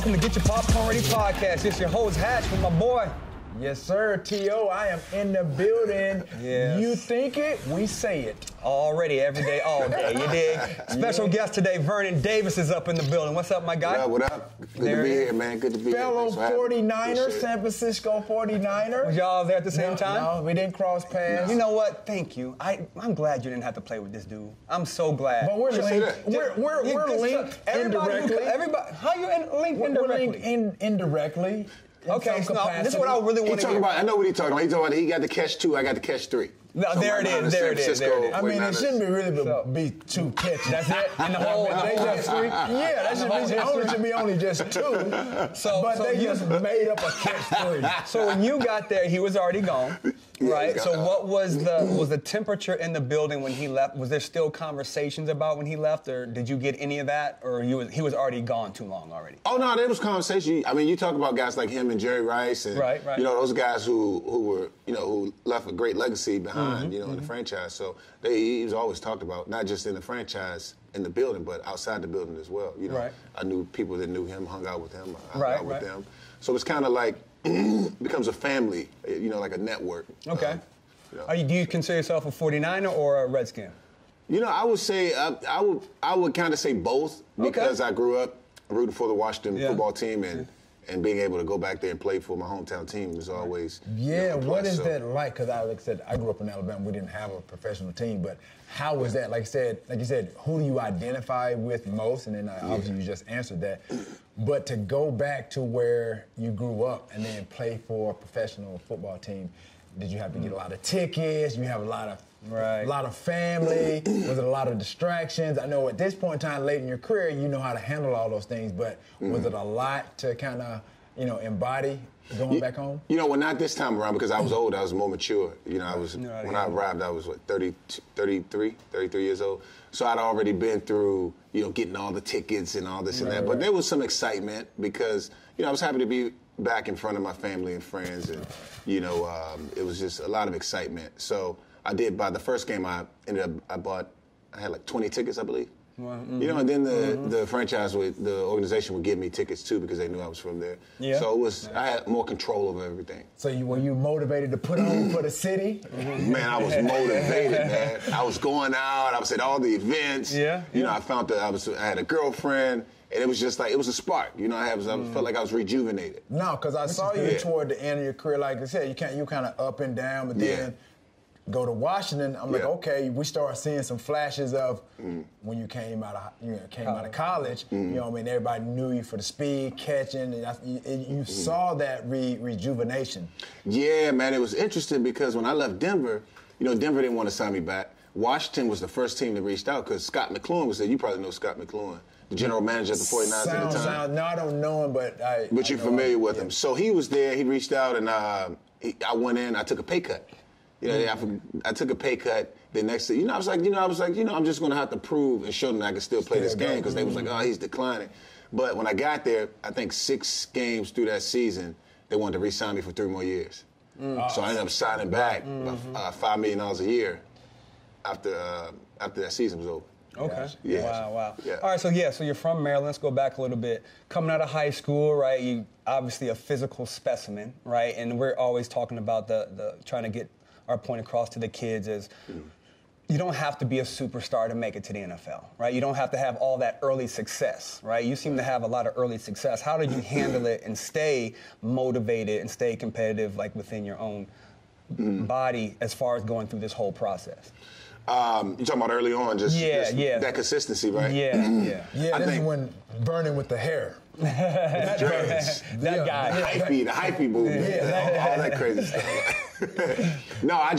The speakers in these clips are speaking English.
welcome to Getcha Popcorn Ready podcast. It's your host, Hatch, with my boy. Yes, sir, T.O. I am in the building. Yes. You think it, we say it. Already, every day, all day, you dig? Special guest today, Vernon Davis is up in the building. What's up, my guy? What up? Good to be here, man. Good to be Fellow here. Fellow 49er, San Francisco 49er. Was y'all there at the same time? No, we didn't cross paths. You know what? Thank you. I'm glad you didn't have to play with this dude. I'm so glad. But we're linked. We're linked indirectly. How you linked indirectly? We're linked indirectly. Okay, so now, this is what I really want to hear. I know what he's talking about. He's talking about he got the catch 2, I got the catch 3. No, so there it is. I mean, it shouldn't be 2 catches. That's it? In the whole history? Yeah, that should be only just 2. But they just made up a catch 3. So when you got there, he was already gone, right? So what was the temperature in the building when he left? Was there still conversations about when he left, or did you get any of that, or he was already gone too long already? Oh, no, there was conversation. I mean, you talk about guys like him and Jerry Rice and, right. you know, those guys who were, you know, who left a great legacy behind. You know, in the franchise. So he was always talked about, not just in the franchise, in the building, but outside the building as well. You know, I knew people that knew him, hung out with him, hung out with them. So it's kind of like, becomes a family, you know, like a network. Okay. You know, do you consider yourself a 49er or a Redskin? You know, I would say, I would kind of say both, because I grew up rooting for the Washington football team and being able to go back there and play for my hometown team was always what is that like? Because like I said, I grew up in Alabama. We didn't have a professional team, but how was that? Like you said, who do you identify with most? And then obviously you just answered that. But to go back to where you grew up and then play for a professional football team, did you have to get a lot of tickets? You have a lot of family. Was it a lot of distractions? I know at this point in time, late in your career, you know how to handle all those things, but was it a lot to kind of, you know, embody going back home? You know, well, not this time around, because I was old. I was more mature. You know, when I arrived, I was, 33 years old. So I'd already been through, you know, getting all the tickets and all this and that. But there was some excitement because, you know, I was happy to be back in front of my family and friends. And, you know, it was just a lot of excitement. So I did, by the first game, I had like 20 tickets, I believe. You know, and then the franchise, the organization would give me tickets too because they knew I was from there. Yeah. So I had more control over everything. So were you motivated to put on for the city? Man, I was motivated, man. I was going out. I was at all the events. Yeah. You know, I found that I had a girlfriend. And it was just like, it was a spark. You know, I felt like I was rejuvenated. No, because I saw you toward the end of your career. Like I said, you kind of up and down, but then go to Washington. I'm like, okay, we start seeing some flashes of when you came out of college. You know what I mean? Everybody knew you for the speed, catching, and you saw that rejuvenation. Yeah, man, it was interesting because when I left Denver, you know, Denver didn't want to sign me back. Washington was the first team that reached out because Scott McCloughan was there. You probably know Scott McCloughan, the general manager of the 49ers at the time. No, I don't know him, but you're familiar with him. So he was there. He reached out, and I went in. I took a pay cut. You know, I took a pay cut. The next thing, I was like, I'm just going to have to prove and show them that I can still play this game because they was like, oh, he's declining. But when I got there, I think 6 games through that season, they wanted to re-sign me for 3 more years. So I ended up signing back $5 million a year after that season was over. Okay. Yeah. Wow. Yeah. All right, so you're from Maryland. Let's go back a little bit. Coming out of high school, right, you obviously a physical specimen, right? And we're always talking about the trying to get our point across to the kids is you don't have to be a superstar to make it to the NFL, right? You don't have to have all that early success, right? You seem to have a lot of early success. How did you handle it and stay motivated and stay competitive, like within your own body as far as going through this whole process? You're talking about early on, just that consistency, right? Yeah, this is when Vernon with the hair. that guy. The hyphy movement. All that crazy stuff. No, I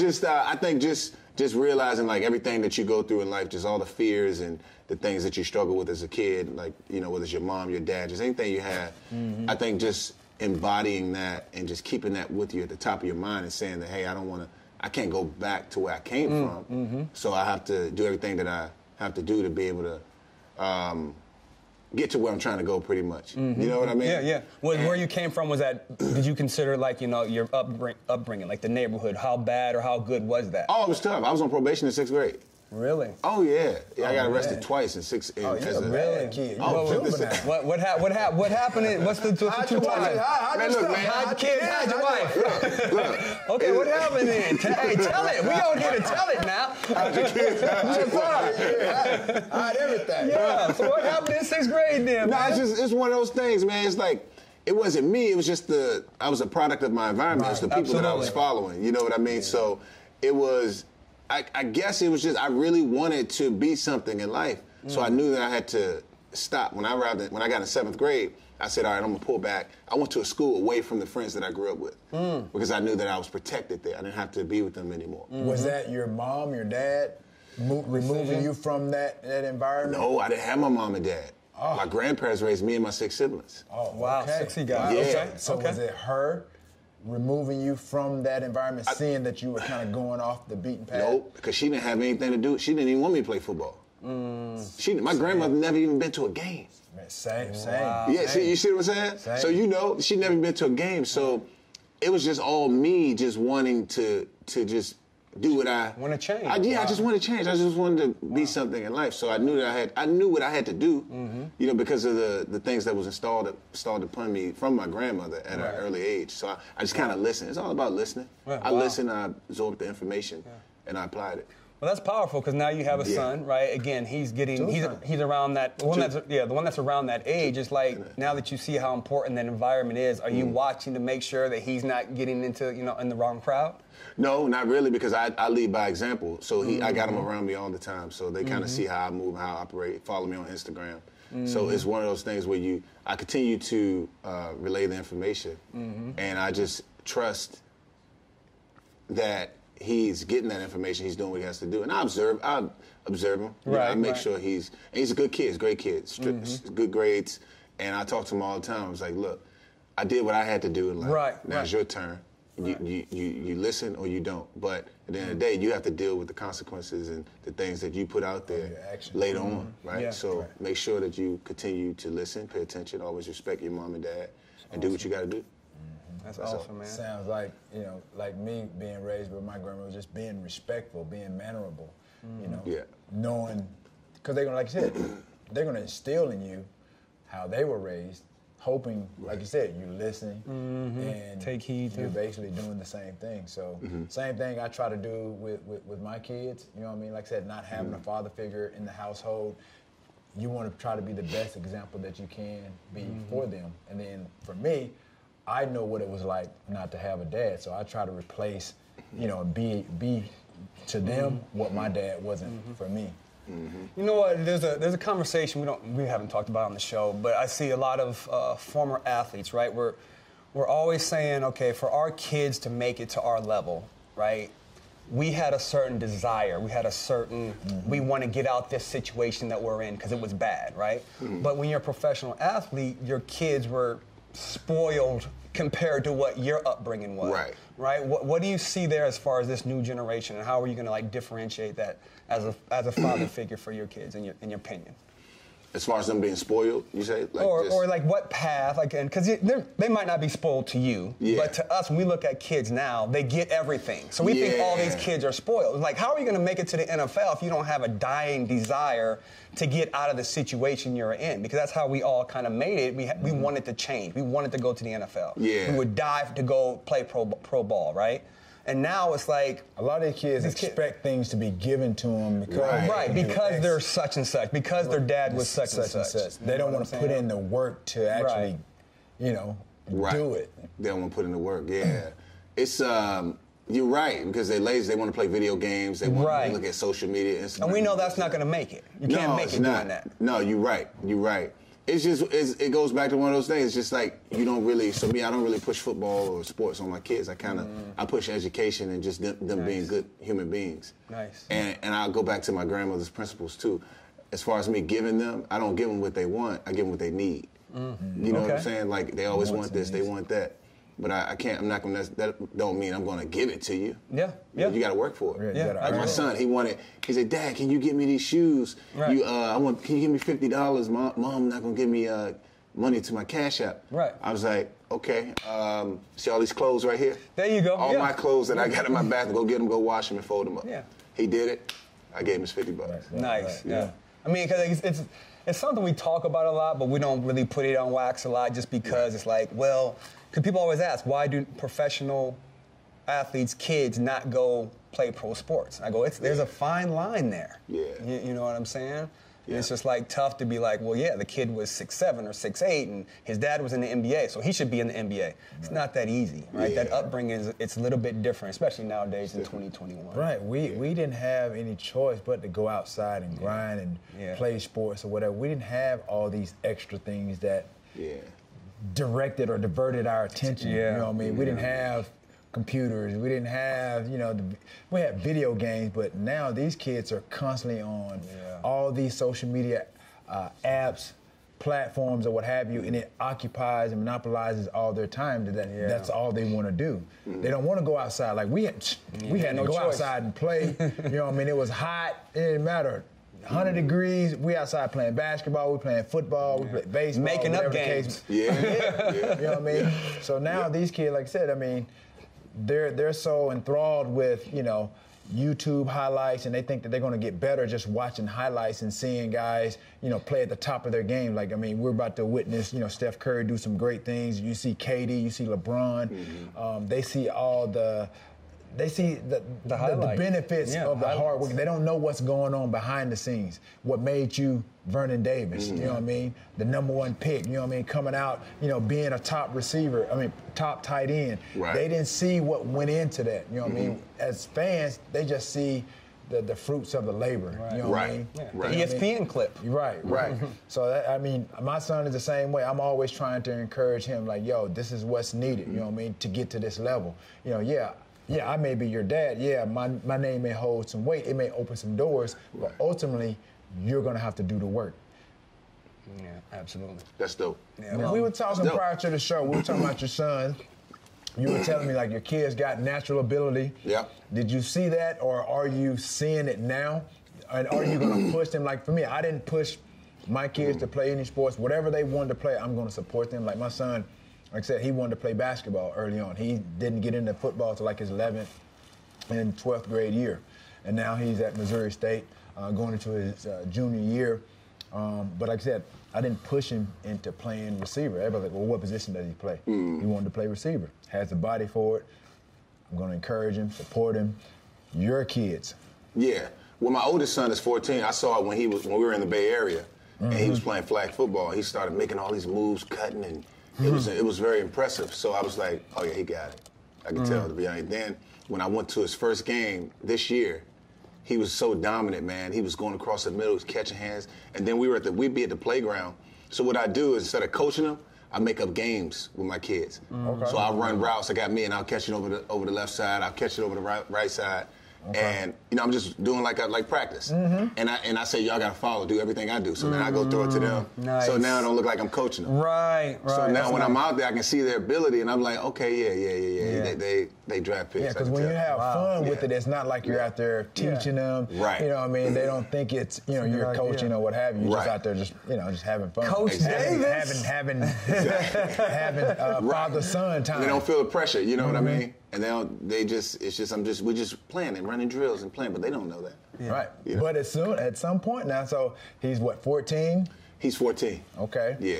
think just realizing like everything that you go through in life, just all the fears and the things that you struggle with as a kid, like, you know, whether it's your mom, your dad, just anything you have, I think just embodying that and just keeping that with you at the top of your mind and saying that, hey, I can't go back to where I came from, so I have to do everything that I have to do to be able to get to where I'm trying to go, pretty much. You know what I mean? Yeah. Where you came from, did you consider, like, you know, your upbringing, like the neighborhood, how bad or how good was that? Oh, it was tough. I was on probation in 6th grade. Really? Oh yeah, I got arrested twice in 6. Oh, you're a bad kid. What happened? What's the 2 times? Hide your kids, hide your wife. Look. Okay, what happened then? Hey, tell it. We don't get to tell it now. Hide your kids, hide your wife. Hide everything. Yeah. So what happened in 6th grade then? No, it's one of those things, man. It's like, it wasn't me. It was just I was a product of my environment. It was the people that I was following. You know what I mean? Yeah. So it was, I guess it was just, I really wanted to be something in life. So I knew that I had to stop. When I got in 7th grade, I said, all right, I'm going to pull back. I went to a school away from the friends that I grew up with because I knew that I was protected there. I didn't have to be with them anymore. Was that your mom, your dad removing you from that environment? No, I didn't have my mom and dad. Oh. My grandparents raised me and my 6 siblings. Oh, wow. Okay. 60 guys. Yeah. Okay. So was it her removing you from that environment, seeing that you were kind of going off the beaten path? Nope, because she didn't have anything to do. She didn't even want me to play football. My grandmother never even been to a game. Same. Wow. Yeah, see, you see what I'm saying? Same. So she'd never been to a game. So it was just all me just wanting to just do what I want to change. I just wanted to change. I just wanted to be something in life. So I knew that I knew what I had to do, because of the things that was installed upon me from my grandmother at an early age. So I just kind of listened. It's all about listening. Right. I listened, I absorbed the information, and I applied it. Well, that's powerful because now you have a son, right? Again, he's around that the one that's around that age. Is like now that you see how important that environment is, are you watching to make sure that he's not getting into in the wrong crowd? No, not really, because I lead by example. So I got him around me all the time, so they kind of see how I move, how I operate. Follow me on Instagram. So it's one of those things where I continue to relay the information, and I just trust that he's getting that information, he's doing what he has to do. And I observe him. I make sure he's a good kid, he's a great kid, good grades. And I talk to him all the time. I was like, look, I did what I had to do in life. Now it's your turn. You listen or you don't. But at the end of the day, you have to deal with the consequences and the things that you put out there later on, right? Yeah. So make sure that you continue to listen, pay attention, always respect your mom and dad, and do what you got to do. That's awesome, man. Sounds like, like me being raised with my grandmother, just being respectful, being mannerable, knowing, because they're going to, like you said, they're going to instill in you how they were raised, hoping, like you said, you're listening and take heed. You're basically doing the same thing. So same thing I try to do with my kids, you know what I mean? Like I said, not having a father figure in the household. You want to try to be the best example that you can be for them. And then for me, I know what it was like not to have a dad, so I try to replace, be to them what my dad wasn't for me. You know what? There's a conversation we haven't talked about on the show, but I see a lot of former athletes, right? We're always saying, okay, for our kids to make it to our level, right? We had a certain desire. We had a certain, we want to get out this situation that we're in because it was bad, right? But when you're a professional athlete, your kids were spoiled compared to what your upbringing was. Right? What do you see there as far as this new generation, and how are you going to differentiate that as a father figure for your kids in your opinion? As far as them being spoiled, you say? Or what path? Because they might not be spoiled to you, but to us, when we look at kids now, they get everything. So we think all these kids are spoiled. Like, how are you going to make it to the NFL if you don't have a dying desire to get out of the situation you're in? Because that's how we all kind of made it. We wanted to change. We wanted to go to the NFL. Yeah. We would die to go play pro ball, right? And now it's like a lot of the kids expect things to be given to them because they're such and such, because their dad was such and such. They don't want to put in the work to actually, do it. They don't want to put in the work. Yeah, it's you're right, because they're lazy. They want to play video games. They want to look at social media, Instagram. And we know that's not going to make it. You can't make it doing that. No, you're right. You're right. It's just, it goes back to one of those things. It's just like, you don't really, so me, I don't really push football or sports on my kids. I kind of, I push education and just them being good human beings. Nice. And I'll go back to my grandmother's principles too. As far as me giving them, I don't give them what they want. I give them what they need. You know what I'm saying? Like, they always want this, they want that. But I can't, I'm not going to, that don't mean I'm going to give it to you. Yeah. You got to work for it. Like my son, he said, Dad, can you get me these shoes? Can you give me $50? Mom not going to give me money to my Cash App. Right. I was like, okay, see all these clothes right here? There you go. All my clothes that I got in my bathroom, go get them, go wash them and fold them up. Yeah. He did it. I gave him his $50. Nice. Yeah. I mean, because it's something we talk about a lot, but we don't really put it on wax a lot just because it's like, well, because people always ask, why do professional athletes, kids, not go play pro sports? I go, there's a fine line there. Yeah. You know what I'm saying? Yeah. It's just like tough to be like, well, yeah, the kid was 6'7" or 6'8", and his dad was in the NBA, so he should be in the NBA. Right. It's not that easy, right? Yeah. That upbringing it's a little bit different, especially nowadays in 2021. Right. We didn't have any choice but to go outside and grind and play sports or whatever. We didn't have all these extra things that directed or diverted our attention. You know what I mean? We didn't have computers. We didn't have, we had video games, but now these kids are constantly on all these social media apps, platforms, or what have you, and it occupies and monopolizes all their time. That's all they want to do. They don't want to go outside. Like we had to go outside and play. You know what I mean? It was hot. It didn't matter. 100 degrees, we outside playing basketball, we playing football, we play baseball. Making up games. Yeah. You know what I mean? So now these kids, like I said, I mean, they're so enthralled with, YouTube highlights, and they think that they're going to get better just watching highlights and seeing guys, play at the top of their game. Like, I mean, we're about to witness, Steph Curry do some great things. You see KD, you see LeBron. They see all the benefits of the hard work. They don't know what's going on behind the scenes. What made you Vernon Davis, you know what I mean? The #1 pick, you know what I mean? Coming out, being a top receiver, top tight end. Right. They didn't see what went into that, you know what I mean? As fans, they just see the fruits of the labor, you know what I mean? Yeah. Right. The ESPN clip. Right. So, my son is the same way. I'm always trying to encourage him, like, yo, this is what's needed, you know what I mean, to get to this level. Yeah, I may be your dad. Yeah, my name may hold some weight. It may open some doors, but ultimately, you're going to have to do the work. Yeah, absolutely. That's dope. Yeah, we were talking prior to the show. We were talking about your son. You were telling me, like, your kids got natural ability. Yeah. Did you see that, or are you seeing it now? And are you going to push them? Like, for me, I didn't push my kids to play any sports. Whatever they wanted to play, I'm going to support them. Like, my son, like I said, he wanted to play basketball early on. He didn't get into football until like his 11th and 12th grade year. And now he's at Missouri State going into his junior year. But like I said, I didn't push him into playing receiver. Everybody's like, well, what position does he play? He wanted to play receiver. Has the body for it. I'm going to encourage him, support him. Your kids. Yeah. Well, my oldest son is 14. I saw it when we were in the Bay Area, and he was playing flag football. He started making all these moves, cutting, and it was very impressive. So I was like, oh yeah, he got it. I could tell, to be honest. Then when I went to his first game this year, he was so dominant, man. He was going across the middle, he was catching hands. And then we'd be at the playground. So what I do is, instead of coaching them, I make up games with my kids. Okay. So I'll run routes. I got me, and I'll catch it over the left side. I'll catch it over the right side. Okay. And I'm just doing like practice. And I say, y'all gotta follow, do everything I do. So then I go throw it to them. Nice. So now it don't look like I'm coaching them. Right. So now when I'm out there, I can see their ability, and I'm like, okay, yeah. They draft picks. Yeah, because when you have fun with it, it's not like you're out there teaching them. Right. You know what I mean? They don't think it's, you're coaching or what have you. You're just out there just having fun. Coach Davis. Having father-son time. They don't feel the pressure, you know what I mean? And we're just playing and running drills and playing, but they don't know that. Yeah. Right. But at some point now, so he's what, 14? He's 14. Okay. Yeah.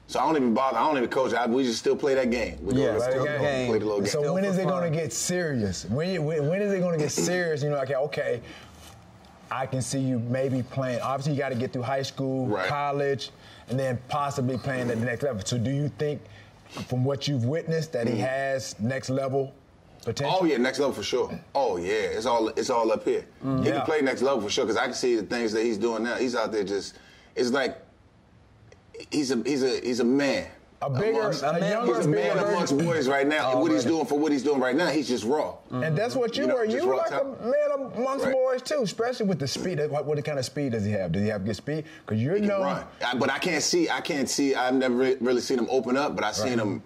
So I don't even bother. I don't even coach. We just still play that game. We play the little game. So when is it going to get serious? When is it going to get serious? Like, okay, I can see you maybe playing. Obviously, you got to get through high school, college, and then possibly playing at the next level. So do you think, from what you've witnessed, that he has next level potential? Oh yeah, next level for sure. Oh yeah, it's all up here. He can play next level for sure, because I can see the things that he's doing now. He's out there it's like he's a man. He's a man amongst boys right now. And what he's doing right now, he's just raw. And that's what you were. You were like a man amongst boys too, especially with the speed. What kind of speed does he have? Does he have good speed? Because you're known. Run. But I can't see. I've never really seen him open up, but I've seen him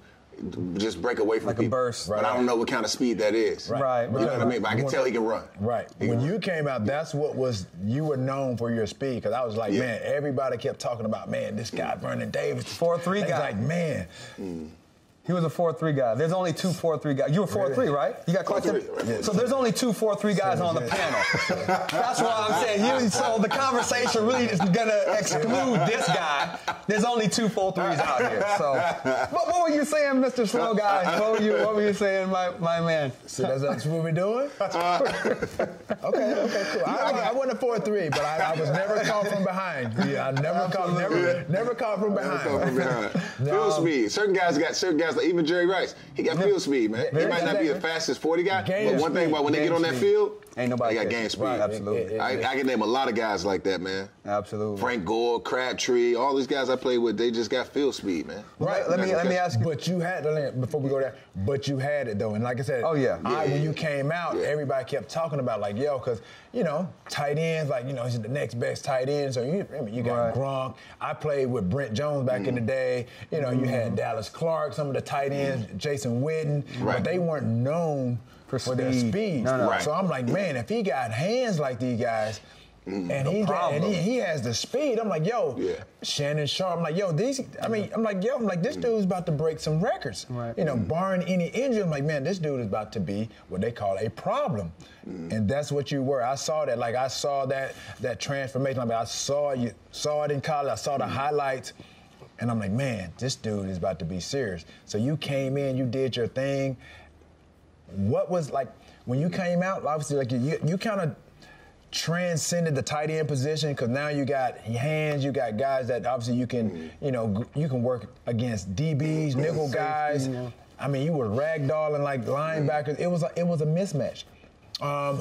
just break away from like people. A burst. But I don't know what kind of speed that is. Right. You know what I mean? But I can tell he can run. Right. When you came out, that's what you were known for, your speed. Because I was like, man, everybody kept talking about, man, this guy, Vernon Davis. 4'3" guy. Like, man. He was a 4-3 guy. There's only 2 4-3 guys. You were 4-3, right? You got collected? 4-3, right. So there's only 2 4-3 guys on the panel. That's why I'm saying. So the conversation really is going to exclude this guy. There's only 2 4-3s out here. So, what were you saying, Mr. Slow Guy? What were you saying, my man? So that's what we're doing? Okay, cool. I wasn't a 4-3, but I was never caught from behind. Yeah, I never caught from behind. Field speed. Certain guys, like even Jerry Rice, he got field speed, man. He might not be the fastest 40 guy, but one thing about when they get on that field, ain't nobody they got game speed. Right, absolutely. I can name a lot of guys like that, man. Absolutely. Frank Gore, Crabtree, all these guys I played with, they just got field speed, man. Right. Let me ask you. But you had before we go there. But you had it though, and like I said, when you came out, everybody kept talking about like, yo, because tight ends, like he's the next best tight end. So you got Gronk. I played with Brent Jones back in the day. You had Dallas Clark, some of the tight ends, Jason Witten, but they weren't known for their speed. No. Right. So I'm like, man, if he got hands like these guys. And he has the speed. I'm like, yo, Shannon Sharp. I'm like, yo, this dude's about to break some records. Right. Barring any injury. I'm like, man, this dude is about to be what they call a problem. And that's what you were. I saw that. Like, I saw that transformation. I mean, I saw it in college. I saw the highlights. And I'm like, man, this dude is about to be serious. So you came in, you did your thing. What was, like, when you came out, obviously, like, you kind of transcended the tight end position because now you got hands, you got guys that obviously you can, you can work against DBs, nickel guys. I mean, you were ragdolling like linebackers. It was a mismatch.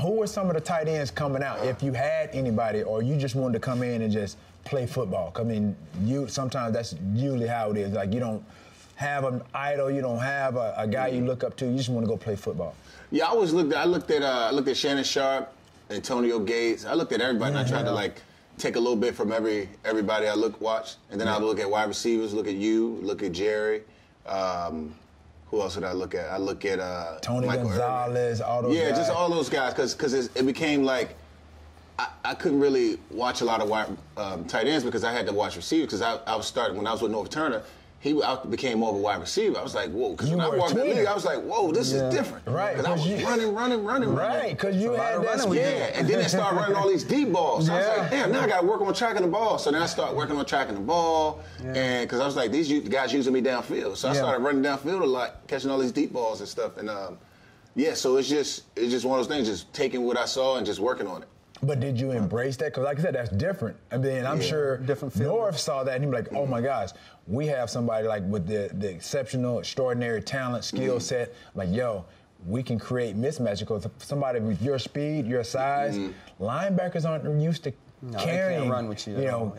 Who were some of the tight ends coming out, if you had anybody, or you just wanted to come in and just play football? I mean, sometimes that's usually how it is. Like, you don't have an idol, you don't have a guy you look up to. You just want to go play football. Yeah, I looked at Shannon Sharp, Antonio Gates. I looked at everybody, and I tried to like take a little bit from everybody I watched, and then I would look at wide receivers, look at you, look at Jerry. Who else did I look at? I look at Tony Michael Gonzalez, all those guys. Yeah, just all those guys, because it became like I couldn't really watch a lot of wide tight ends because I had to watch receivers because I was starting when I was with North Turner. I became more of a wide receiver. I was like, whoa, because when I walked in the league, I was like, whoa, this is different. Right. Because I was running. Right, because you had that speed. Yeah, and then they started running all these deep balls. So I was like, damn, now I got to work on tracking the ball. So then I started working on tracking the ball, and because I was like, these guys using me downfield. So I started running downfield a lot, catching all these deep balls and stuff. And so it's just one of those things, just taking what I saw and just working on it. But did you embrace that? Because like I said, that's different. I mean, I'm sure North saw that and he was like, oh my gosh, we have somebody like with the exceptional, extraordinary talent, skill set. Like, yo, we can create mismatches because somebody with your speed, your size, linebackers aren't used to carrying, run with you,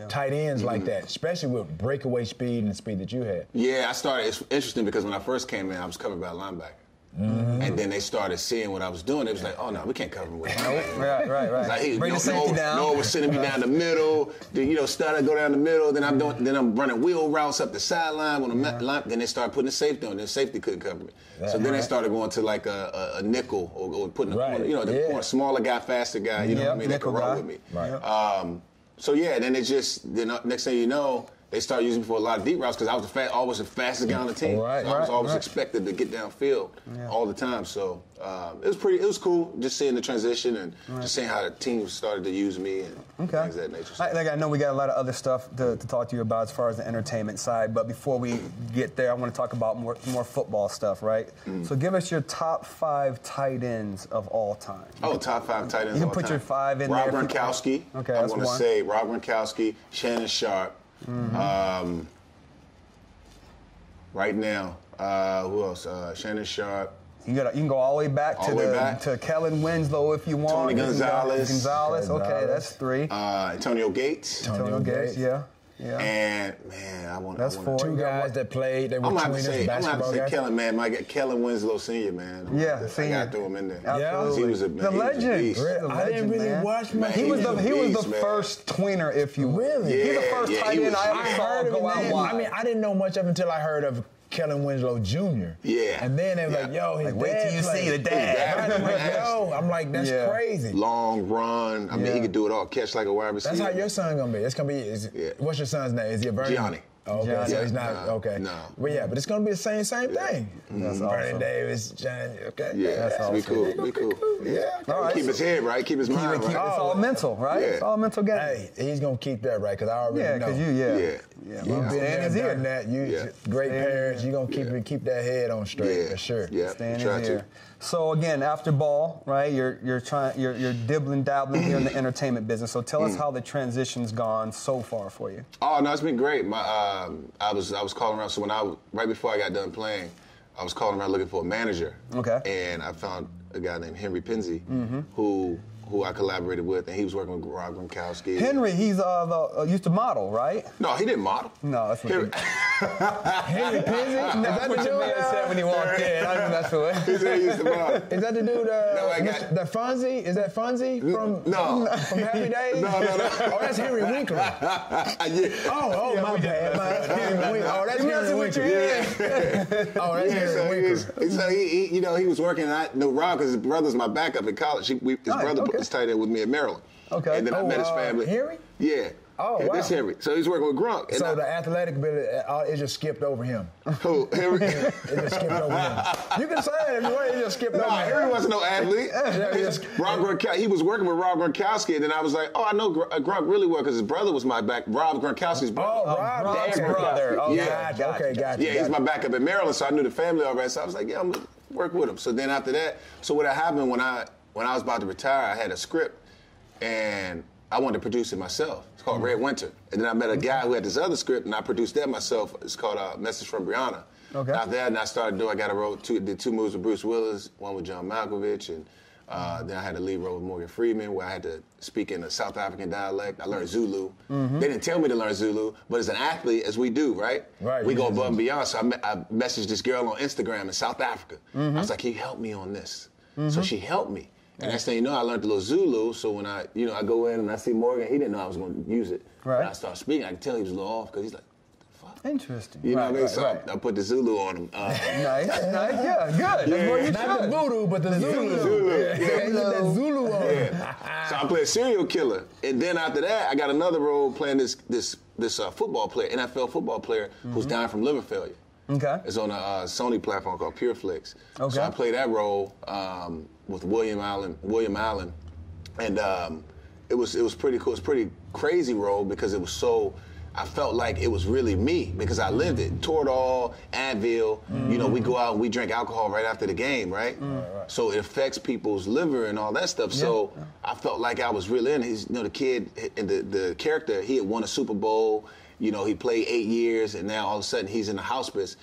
tight ends like that, especially with breakaway speed and the speed that you had. Yeah, it's interesting because when I first came in, I was covered by a linebacker. And then they started seeing what I was doing. It was like, oh no, we can't cover him with him. Right. Like, Bring the safety down. Noah was sending me down the middle. Then Stutter go down the middle. Then I'm running wheel routes up the sideline. Then they started putting the safety on. Then safety couldn't cover me. So then they started going to like a nickel or putting the corner. The corner, smaller guy, faster guy. You know what I mean? That could run with me. Right. So yeah, then next thing you know, they started using me for a lot of deep routes because I was always the fastest guy on the team. Right, so I was always expected to get downfield all the time. So it was cool just seeing the transition and just seeing how the team started to use me and things of that nature. I know we got a lot of other stuff to talk to you about as far as the entertainment side, but before we get there, I want to talk about more football stuff, right? So give us your top 5 tight ends of all time. Oh, top 5 tight ends you of all time. You can put your 5 in Rob there. Gronkowski. Okay, I'm going to say Rob Gronkowski, Shannon Sharp. Right now, who else? Shannon Sharp. You can go all the way back to Kellen Winslow if you want. Tony Gonzalez. Okay, that's 3. Antonio Gates. Antonio Gates, yeah. And man, that's 4. 2 guys that played. They were tweeners, basketball guys. Kellen, man. Kellen Winslow Senior, man. Yeah, I got to throw him in there. Absolutely. He was a legend. I didn't really watch much. He was the first tweener, if you will. Really? He's the first tight end I ever saw go out wide. I mean, I didn't know much of until I heard of Kellen Winslow Jr. Yeah. And then they were like, yo, his dad wait till you see the dad. Yo, I'm like, that's crazy. Long run. I mean, he could do it all. Catch like a wide receiver. That's how your son going to be. It's going to be, what's your son's name? Is he a Vernon? Oh, okay, Johnny. so he's not, okay. No. Well, yeah, but it's going to be the same thing. That's Vernon awesome. Davis, Johnny, okay. Yeah, That's we awesome. cool. Yeah. All right, Keep his head right, keep his mind It's right. all mental, right? Yeah. It's all mental game. Hey, he's going to keep that right, because I already Yeah, know. because Yeah. You've been Stay in there, his ear. done that. You Yeah. great Stay in parents. his You're going to keep that head on straight, for sure. Yeah, Stay in try his to. ear. So again, after ball, right? You're dabbling here in the entertainment business. So tell us how the transition's gone so far for you. Oh no, it's been great. I was calling around. So right before I got done playing, I was calling around looking for a manager. Okay. And I found a guy named Henry Penzi, who I collaborated with, and he was working with Rob Gronkowski. Henry, he's used to model, right? No, he didn't model. No, that's what Henry, Henry Penzi? That's what your man said when he walked in. I didn't mess with he it. said he used to model. Is that the dude, I got- the Fonzie? Is that Fonzie from Happy Days? No. Oh, that's Henry Winkler. Yeah. Oh, my bad. Henry Winkler. Oh, that's Henry Winkler. Oh, that's Henry Winkler. So he was working. I knew Rob because his brother's my backup in college. His brother put his tight end with me in Maryland. Okay. And then I met his family. Henry? Yeah. Oh, Yeah, wow. That's Henry. So he's working with Gronk. And So the athletic ability, it just skipped over him. who? Henry? It just skipped over him. You can say it if you want. It just skipped over No, him. Henry wasn't no athlete. Rob Gronkowski, he was working with Rob Gronkowski, and then I was like, oh, I know Gronk really well because his brother was my back. Rob Gronkowski's brother. Oh, Rob. Rob's Damn, brother. Oh, Yeah. Gotcha. Yeah, he's my backup in Maryland, so I knew the family already. So I was like, yeah, I'm gonna work with him. So then after that, so what happened when I was about to retire, I had a script, and I wanted to produce it myself. It's called Red Winter. And then I met a guy who had this other script, and I produced that myself. It's called Message from Brianna. Okay. After that, and I started doing, did two movies with Bruce Willis, one with John Malkovich, and then I had a lead role with Morgan Freeman where I had to speak in a South African dialect. I learned Zulu. They didn't tell me to learn Zulu, but as an athlete, as we do, right? Right. We go above and beyond. So I messaged this girl on Instagram in South Africa. I was like, can you help me on this? So she helped me. And next thing you know, I learned a little Zulu. So when I go in and I see Morgan, he didn't know I was going to use it. Right. When I started speaking, I could tell he was a little off because he's like, what the fuck? Interesting. You know what I mean? Right, So right. I put the Zulu on him. Nice. Yeah, good. That's what you Not the should. voodoo, but the Zulu. Zulu. Yeah, you get that Zulu on. So I play a serial killer, and then after that, I got another role playing this football player, NFL football player, who's dying from liver failure. Okay. It's on a Sony platform called PureFlix. Okay. So I played that role with William Allen, and it was pretty cool. It's a pretty crazy role because it was so. I felt like it was really me because I lived it. Toradol, Advil. You know, we go out and we drink alcohol right after the game, right? So it affects people's liver and all that stuff. So I felt like I was really in it. The kid and the character, he had won a Super Bowl. You know, he played 8 years, and now all of a sudden he's in the hospice.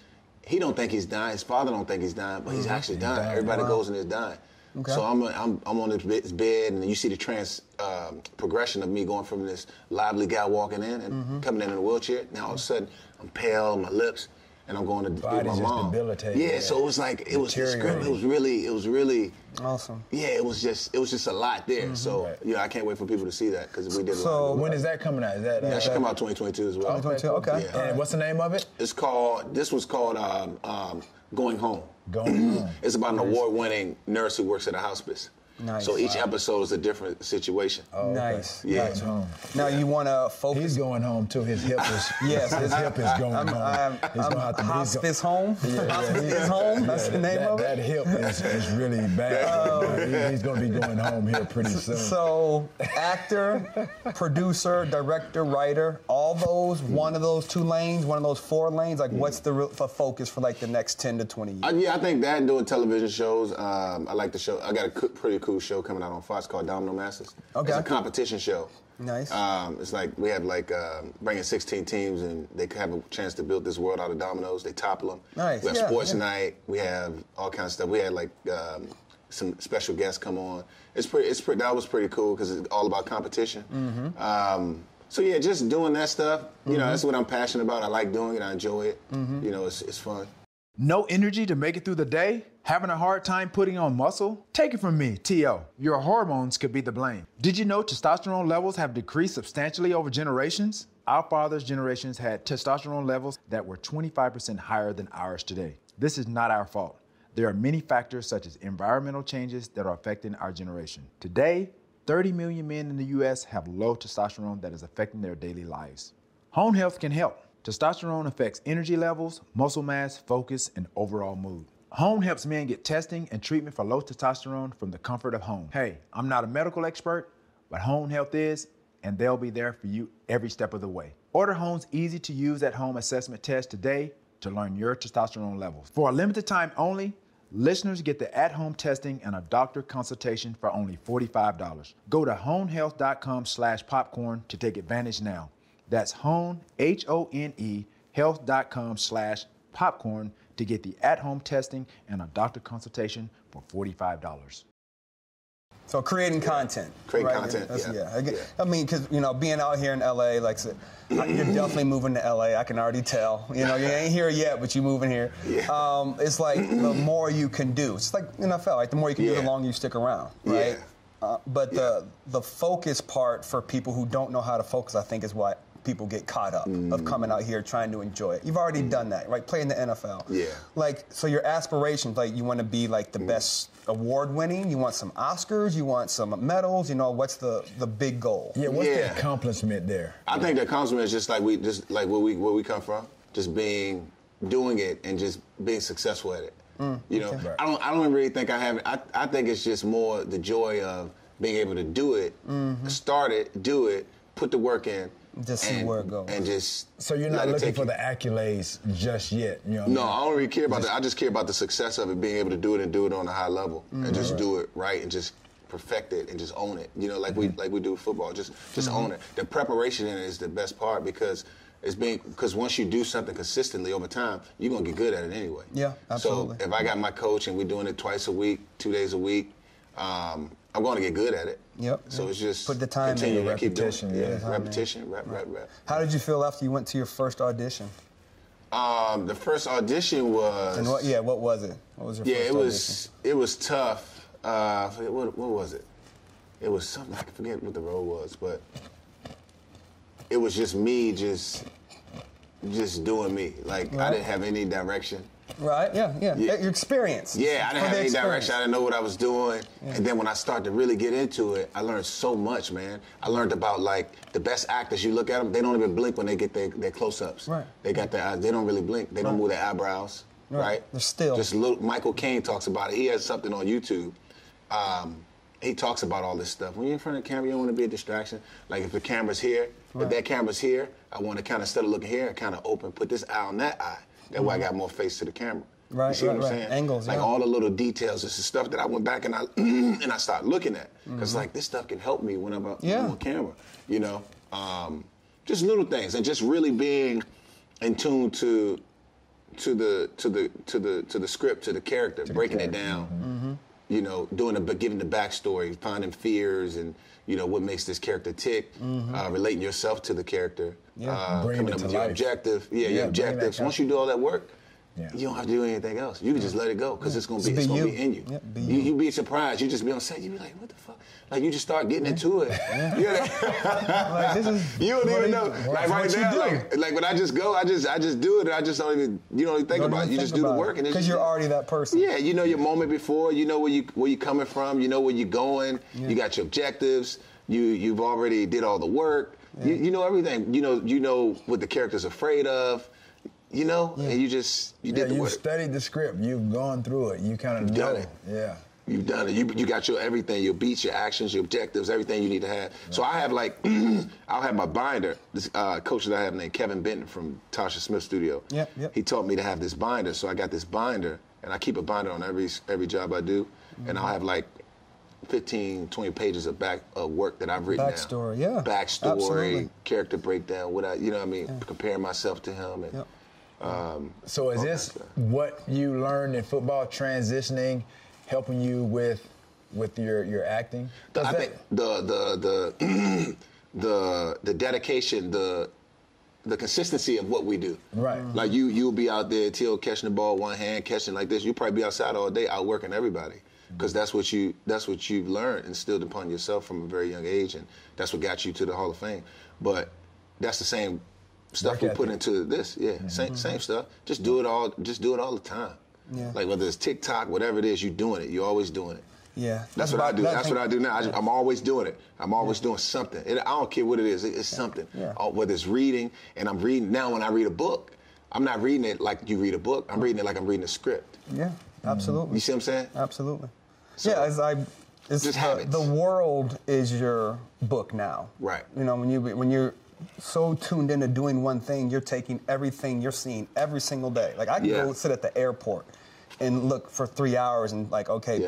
He don't think he's dying. His father don't think he's dying, but he's actually dying. Everybody goes and is dying. Okay. So I'm on his bed, and you see the progression of me going from this lively guy walking in and coming in a wheelchair. Now all of a sudden I'm pale, my lips, and I'm going to do my Body's just mom. debilitated. Yeah, so it was like it was really Awesome. Yeah, it was just a lot there. So I can't wait for people to see that because we did a lot. So When is that coming out? Is that That should come out 2022 as well. 2022, okay. Yeah. And what's the name of it? This was called Going Home. Going Home. It's about an award-winning nurse who works at a hospice. Nice. So each episode is a different situation. Oh, okay. Nice. Yeah. Going home. Now you want to focus. He's going home too. His hip is. Yes, his hip is going home. He's gonna have to. Hospice home. Hospice home. That's the name of it. That hip is really bad. He's going to be going home here pretty soon. So, actor, producer, director, writer, all those, one of those 2 lanes, one of those 4 lanes. Like, what's the focus for like the next 10 to 20 years? I think that and doing television shows. I like the show. I got a pretty cool show coming out on Fox called Domino Masters. Okay. It's a competition show. Nice. It's like we have bringing 16 teams and they have a chance to build this world out of dominoes. They topple them. Nice. We have sports night. We have all kinds of stuff. We had some special guests come on. That was pretty cool because it's all about competition. So yeah, just doing that stuff. You know, that's what I'm passionate about. I like doing it. I enjoy it. You know, it's fun. No energy to make it through the day? Having a hard time putting on muscle? Take it from me, T.O. Your hormones could be the blame. Did you know testosterone levels have decreased substantially over generations? Our fathers' generations had testosterone levels that were 25% higher than ours today. This is not our fault. There are many factors such as environmental changes that are affecting our generation. Today, 30 million men in the U.S. have low testosterone that is affecting their daily lives. Home health can help. Testosterone affects energy levels, muscle mass, focus, and overall mood. Hone helps men get testing and treatment for low testosterone from the comfort of home. Hey, I'm not a medical expert, but Hone Health is, and they'll be there for you every step of the way. Order Hone's easy-to-use at-home assessment test today to learn your testosterone levels. For a limited time only, listeners get the at-home testing and a doctor consultation for only $45. Go to honehealth.com/popcorn to take advantage now. That's Hone, H-O-N-E, health.com/popcorn to get the at-home testing and a doctor consultation for $45. So creating content. Create right? content, yeah. I mean, because, being out here in L.A., like I said, you're definitely moving to L.A., I can already tell. You ain't here yet, but you're moving here. Yeah. It's like the more you can do. It's like NFL, like the more you can do, the longer you stick around, right? Yeah. But the focus part for people who don't know how to focus, I think, is what people get caught up of coming out here trying to enjoy it. You've already done that, right? Playing the NFL. Yeah. Like, so your aspirations, like you want to be like the best award-winning, you want some Oscars, you want some medals, what's the big goal? Yeah, what's the accomplishment there? I think the accomplishment is just like where we come from, just doing it and just being successful at it. Right. I don't really think I have it. I think it's just more the joy of being able to do it, start it, do it, put the work in. Just see where it goes. And just so you're not looking for the accolades just yet. No, I don't really care about that. I just care about the success of it, being able to do it and do it on a high level, and just do it right and just perfect it and just own it. Like we do with football, just own it. The preparation in it is the best part because once you do something consistently over time, you're gonna get good at it anyway. Yeah, absolutely. So if I got my coach and we're doing it twice a week, 2 days a week, I'm going to get good at it. Yep. So it's just put the time continue in. To keep doing it. Repetition. Rep. How did you feel after you went to your first audition? The first audition was. And what was it? What was your first audition? It was tough. I forget what was it? It was something, I forget what the role was, but it was just me just doing me. Like, I didn't have any direction. Right, yeah. Your experience. Yeah, I didn't have any direction. I didn't know what I was doing. Yeah. And then when I started to really get into it, I learned so much, man. I learned about, like, the best actors. You look at them, they don't even blink when they get their close-ups. Right. They got their eyes. They don't really blink. They don't move their eyebrows, right? They're still. Just Michael Caine talks about it. He has something on YouTube. He talks about all this stuff. When you're in front of the camera, you don't want to be a distraction. Like, if the camera's here, if that camera's here, I want to kind of, instead of looking here, I kind of open, put this eye on that eye. That way I got more face to the camera. Right, you see what I'm saying? Angles, like all the little details. It's the stuff that I went back and I started looking at. Because like this stuff can help me when I'm on camera. Just little things and just really being in tune to the script, to the character, breaking it doing giving the backstory, finding fears and what makes this character tick, relating yourself to the character, coming up with your objective. Your objectives. Once you do all that work, you don't have to do anything else. You can just let it go because it's gonna be in you. You be surprised. You just be on set. You be like, what the fuck? Like you just start getting into it. Like this is. You don't even know. Like right now, like when I just go, I just do it. And I just don't even. You don't even think about it. You just do the work and because you're already that person. Yeah, you know your moment before. You know where you coming from. You know where you're going. You got your objectives. You've already did all the work. You know everything. You know what the character's afraid of. And you did the work. You've studied the script. You've gone through it. You kind of know. Done it. Yeah. You've done it. You got your everything, your beats, your actions, your objectives, everything you need to have. Right. So I have I'll have my binder. This coach that I have named Kevin Benton from Tasha Smith's studio. He taught me to have this binder. So I got this binder, and I keep a binder on every job I do. And I'll have 15, 20 pages of work that I've written Backstory, down. Backstory, absolutely. Character breakdown, comparing myself to him. And, so is this what you learned in football, transitioning, helping you with your acting? I think the dedication, the consistency of what we do. Right. Like you'll be out there till catching the ball one hand, catching like this. You'll probably be outside all day, outworking everybody. Because that's what you've learned, instilled upon yourself from a very young age, and that's what got you to the Hall of Fame. But that's the same stuff we put into this. Same stuff. Just do it all the time. Like whether it's TikTok, whatever it is, you're doing it. You're always doing it. Yeah. That's what I do. That's what I do now. I'm always doing it. I'm always doing something. I don't care what it is. It's something. Yeah. Whether it's reading, and I'm reading now. When I read a book, I'm not reading it like you read a book. I'm reading it like I'm reading a script. Yeah, absolutely. You see what I'm saying? Absolutely. So, yeah, it's the world is your book now. Right. You know, when you're so tuned into doing one thing, you're taking everything you're seeing every single day. Like I can go sit at the airport and look for 3 hours and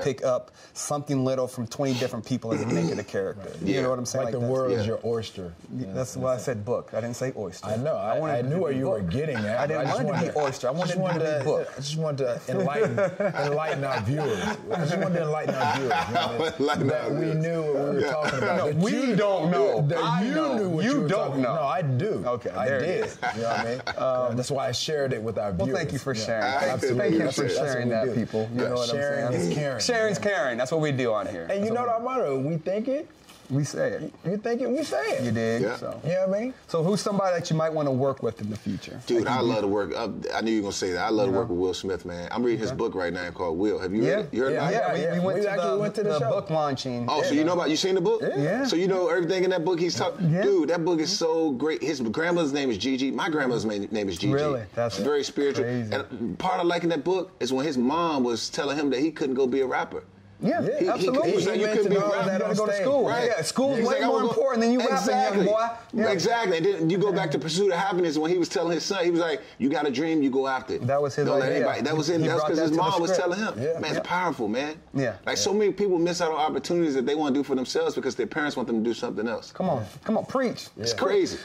pick up something little from 20 different people and make it a character. Right. You know what I'm saying? Like the world is your oyster. That's why I said book. I didn't say oyster. I know. I knew where you were getting at. I didn't want it to be oyster. I wanted it to be book. I just wanted to enlighten our viewers. I just wanted to enlighten our viewers. That we knew what we were talking about. No, we don't know. That you knew what you were talking about. No, I do. Okay, I did. You know what I mean? That's why I shared it with our viewers. Well, thank you for sharing. Absolutely. Thank you for sharing that, people. You know what I'm saying? Sharing is caring. Sharing's caring. That's what we do on here. And you know our motto, we think it, we say it. You think it, we say it. You dig? Yeah. So. You know what I mean? So who's somebody that you might want to work with in the future? Dude, I love to work. I knew you were going to say that. I love to work with Will Smith, man. I'm reading his book right now called Will. Have you read it? You heard about it? We went to the book launching. Oh, so you know about, you seen the book? Yeah. So you know everything in that book he's talking? Yeah. Dude, that book is so great. His grandmother's name is Gigi. My grandmother's name is Gigi. Really? That's very spiritual. crazy. And part of liking that book is when his mom was telling him that he couldn't go be a rapper. Yeah, absolutely. He was like, you couldn't be a rapper. You got to go to school. Right? Yeah, school's way more important than you rapping, young boy. Yeah. Exactly. And then you go back to Pursuit of Happiness. When he was telling his son, he was like, you got a dream, you go after it. That was his Don't let idea. anybody. That was because his mom was telling him. Yeah. Man, it's powerful, man. Yeah. Like so many people miss out on opportunities that they want to do for themselves because their parents want them to do something else. Come on, preach. It's crazy.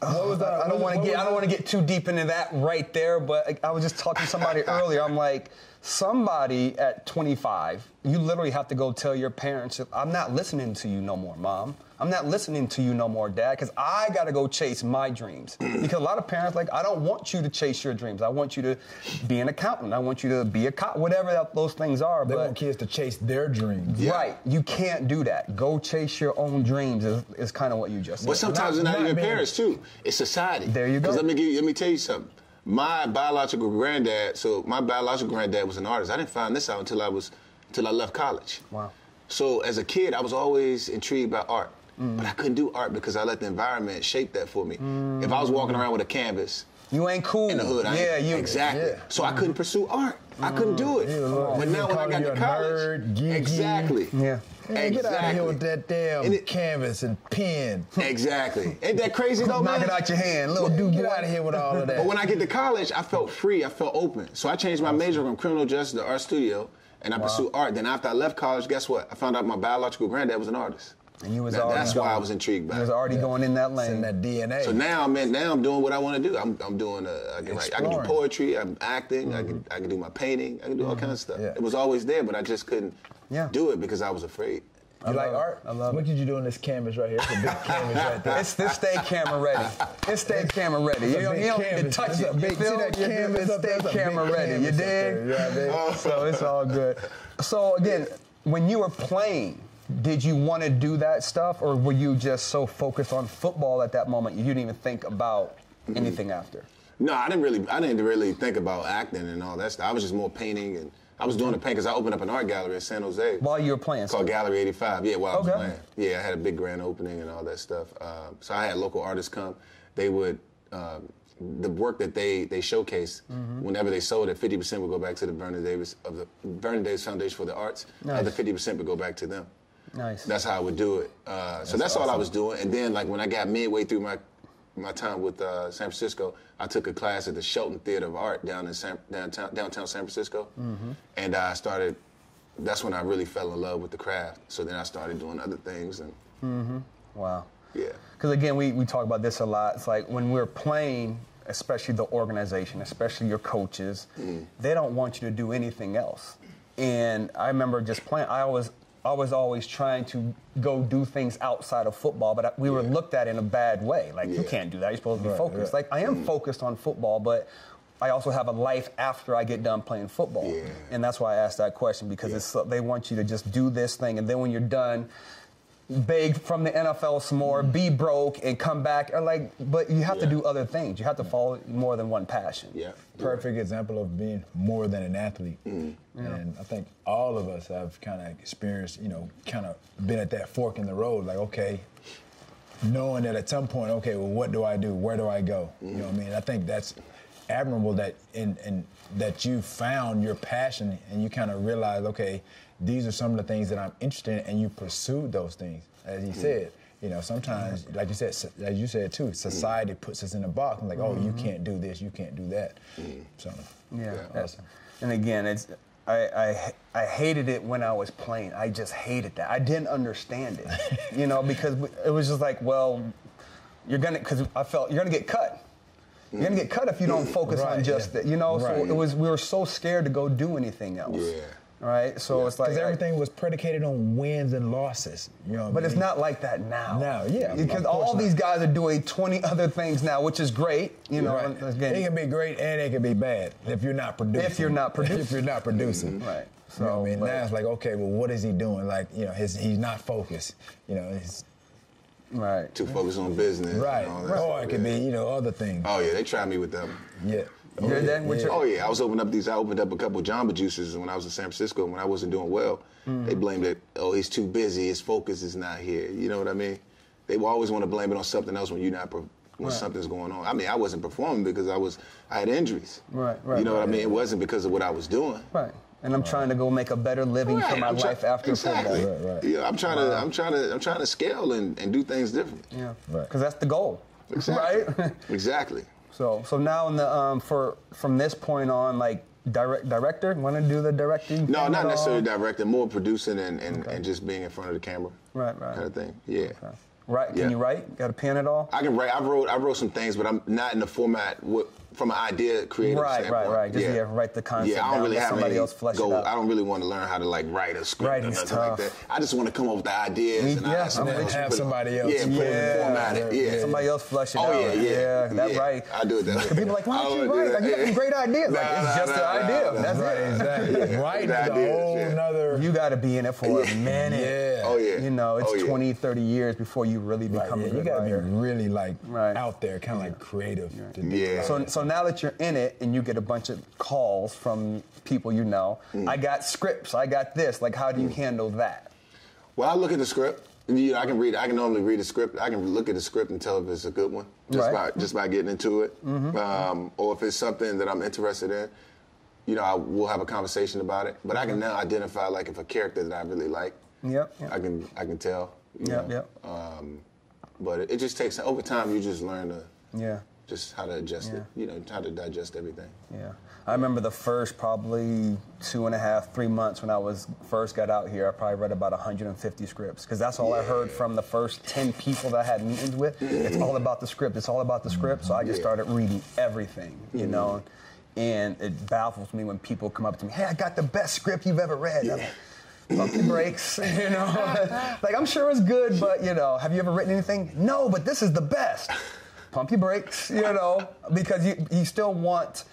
I don't want to get too deep into that right there, but I was just talking to somebody earlier. I'm like, somebody at 25, you literally have to go tell your parents, I'm not listening to you no more, Mom. I'm not listening to you no more, Dad, because I got to go chase my dreams. Because a lot of parents I don't want you to chase your dreams. I want you to be an accountant. I want you to be a cop, whatever those things are. They want kids to chase their dreams. Yeah. Right. You can't do that. Go chase your own dreams is kind of what you just said. But sometimes it's not even parents, too. It's society. There you go. Because let me tell you something. My biological granddad was an artist. I didn't find this out until I left college. Wow. So as a kid, I was always intrigued by art. But I couldn't do art because I let the environment shape that for me. If I was walking around with a canvas, you ain't cool. In the hood, exactly. Yeah. So I couldn't pursue art. I couldn't do it. But now when I got to college, exactly. Yeah. Man, get out of here with that damn canvas and pen. Exactly. Ain't that crazy though, man? Knock it out your hand, little dude. Get out of here with all of that. But when I get to college, I felt free. I felt open. So I changed my major from criminal justice to art studio, and I pursued art. Then after I left college, guess what? I found out my biological granddad was an artist. And you was that's why I was intrigued by it. You was already going in that lane. It's in that DNA. So now I'm doing what I want to do. I'm doing I can do poetry, I'm acting, I can do my painting, I can do all kinds of stuff. Yeah. It was always there, but I just couldn't do it because I was afraid. You like art? I love it. What did you do on this canvas right here? It's a big canvas right there. This stay camera ready. It's stay camera ready. You don't need to touch it. See that canvas? Stay camera ready. You dig? So it's all good. So again, when you were playing, did you want to do that stuff, or were you just so focused on football at that moment you didn't even think about anything after? No, I didn't really think about acting and all that stuff. I was just more painting, and I was doing the paint because I opened up an art gallery in San Jose. While you were playing? Called Gallery 85, while I was playing. Yeah, I had a big grand opening and all that stuff. So I had local artists come. They would, the work that they showcased, whenever they sold it, 50% would go back to the Vernon Davis Foundation for the Arts. Nice. The 50% would go back to them. Nice. That's how I would do it. So that's all I was doing. And then when I got midway through my time with San Francisco, I took a class at the Shelton Theater of Art down in downtown San Francisco. And I started, that's when I really fell in love with the craft. So then I started doing other things. And Wow. Yeah. Because again, we talk about this a lot. It's like when we're playing, especially the organization, especially your coaches, they don't want you to do anything else. And I remember just playing, I was always trying to go do things outside of football, but we were looked at in a bad way. Like, you can't do that. You're supposed to be focused. Like, I am focused on football, but I also have a life after I get done playing football. And that's why I asked that question, because they want you to just do this thing, and then when you're done, beg from the NFL some more, be broke, and come back. Or but you have to do other things. You have to follow more than one passion. Yeah. Perfect example of being more than an athlete. And I think all of us have kind of experienced, kind of been at that fork in the road. Like, okay, knowing that at some point, okay, well, what do I do? Where do I go? You know what I mean? I think that's admirable that that you found your passion and you kind of realize, okay, these are some of the things that I'm interested in, and you pursued those things. As he said, sometimes, like you said, as you said too, society puts us in a box and like, oh, you can't do this, you can't do that. So awesome. And again, I hated it when I was playing. I just hated that. I didn't understand it, because it was just like, well, because I felt you're gonna get cut. You're gonna get cut if you don't focus on just that, So we were so scared to go do anything else. Yeah. Right, so it's like because everything was predicated on wins and losses, But it's not like that now. Now, because all these guys are doing 20 other things now, which is great. Right. It can be great and it can be bad if you're not producing. If you're not producing, right. So now it's like, okay, well, what is he doing? Like, he's not focused. He's right. Too focused on business. Right. Or it could be, other things. Oh yeah, they tried me with them. Yeah. Oh yeah, I opened up a couple of Jamba Juices when I was in San Francisco when I wasn't doing well. They blamed it, he's too busy, his focus is not here. You know what I mean? They always want to blame it on something else when something's going on. I mean, I wasn't performing because I had injuries. Right. You know what I mean? It wasn't because of what I was doing. Right. And I'm trying to go make a better living for my life after football. Right. Yeah, I'm trying to scale and do things different. Yeah. Because that's the goal. Exactly. Right? Exactly. So now in the from this point on, like director, want to do the directing? No, not necessarily directing, more producing and just being in front of the camera. Right. Kind of thing. Yeah. Okay. Right? Can you write? Got a pen at all? I can write. I wrote some things, but I'm not in the format from an idea creative standpoint. Right. Just write the concept. Yeah, I don't really have somebody else flesh it out. I don't really want to learn how to write a script or nothing like that. I just want to come up with the ideas and have somebody else. Yeah, put it in the format. Yeah. Somebody else flesh it out. Yeah. That's right. I do it that way. People are like, why don't you write? Like, you have some great ideas. Like, it's just an idea. That's it. Exactly. Writing is a whole nother. You got to be in it for a minute. Yeah. Oh yeah. It's 20, 30 years before you really become a good writer. You got to be really out there, kind of like creative. Yeah. So now that you're in it and you get a bunch of calls from people I got scripts, I got this. Like, how do you handle that? Well, I look at the script. I can read. I can normally read a script. I can look at the script and tell if it's a good one just by getting into it, or if it's something that I'm interested in. We'll have a conversation about it. But I can now identify like if a character that I really like. Yep. I can tell. Yep. But it just takes over time. You just learn to just how to adjust it. How to digest everything. Yeah. I remember the first probably 2.5, 3 months when I first got out here, I probably read about 150 scripts because that's all I heard from the first 10 people that I had meetings with. It's all about the script. It's all about the script. So I just started reading everything, and it baffles me when people come up to me, hey, I got the best script you've ever read. Yeah. Pump your brakes, Like, I'm sure it's good, but, have you ever written anything? No, but this is the best. Pump your brakes, because you still want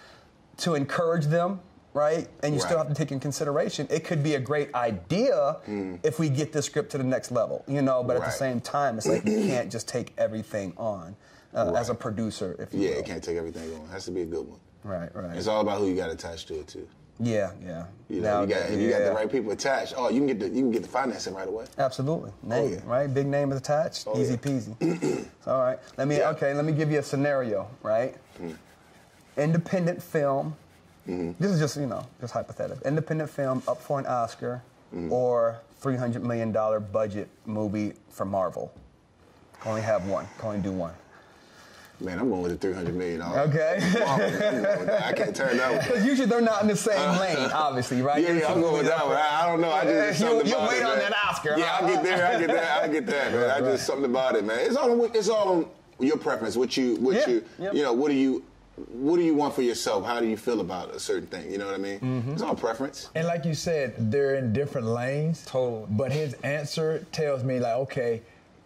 to encourage them, right? And you still have to take in consideration, it could be a great idea if we get this script to the next level, but at the same time, it's like you can't just take everything on as a producer, if you will. You can't take everything on. It has to be a good one. Right. It's all about who you got attached to it, too. Yeah. You got the right people attached. Oh, you can get the financing right away. Absolutely. Right? Big name is attached. Easy peasy. All right. Let me give you a scenario, right? Independent film. This is just hypothetical. Independent film up for an Oscar or $300 million budget movie for Marvel. Only have one. Can only do one. Man, I'm going with the $300 million. Okay. I can't turn that one. Because usually they're not in the same lane, obviously, right? Yeah, I'm going with that one. I don't know. I just you wait on that Oscar. Yeah, I get there, man. I just something about it, man. It's all on your preference. What do you want for yourself? How do you feel about a certain thing? You know what I mean? It's all preference. And like you said, they're in different lanes. Totally. But his answer tells me, like, okay,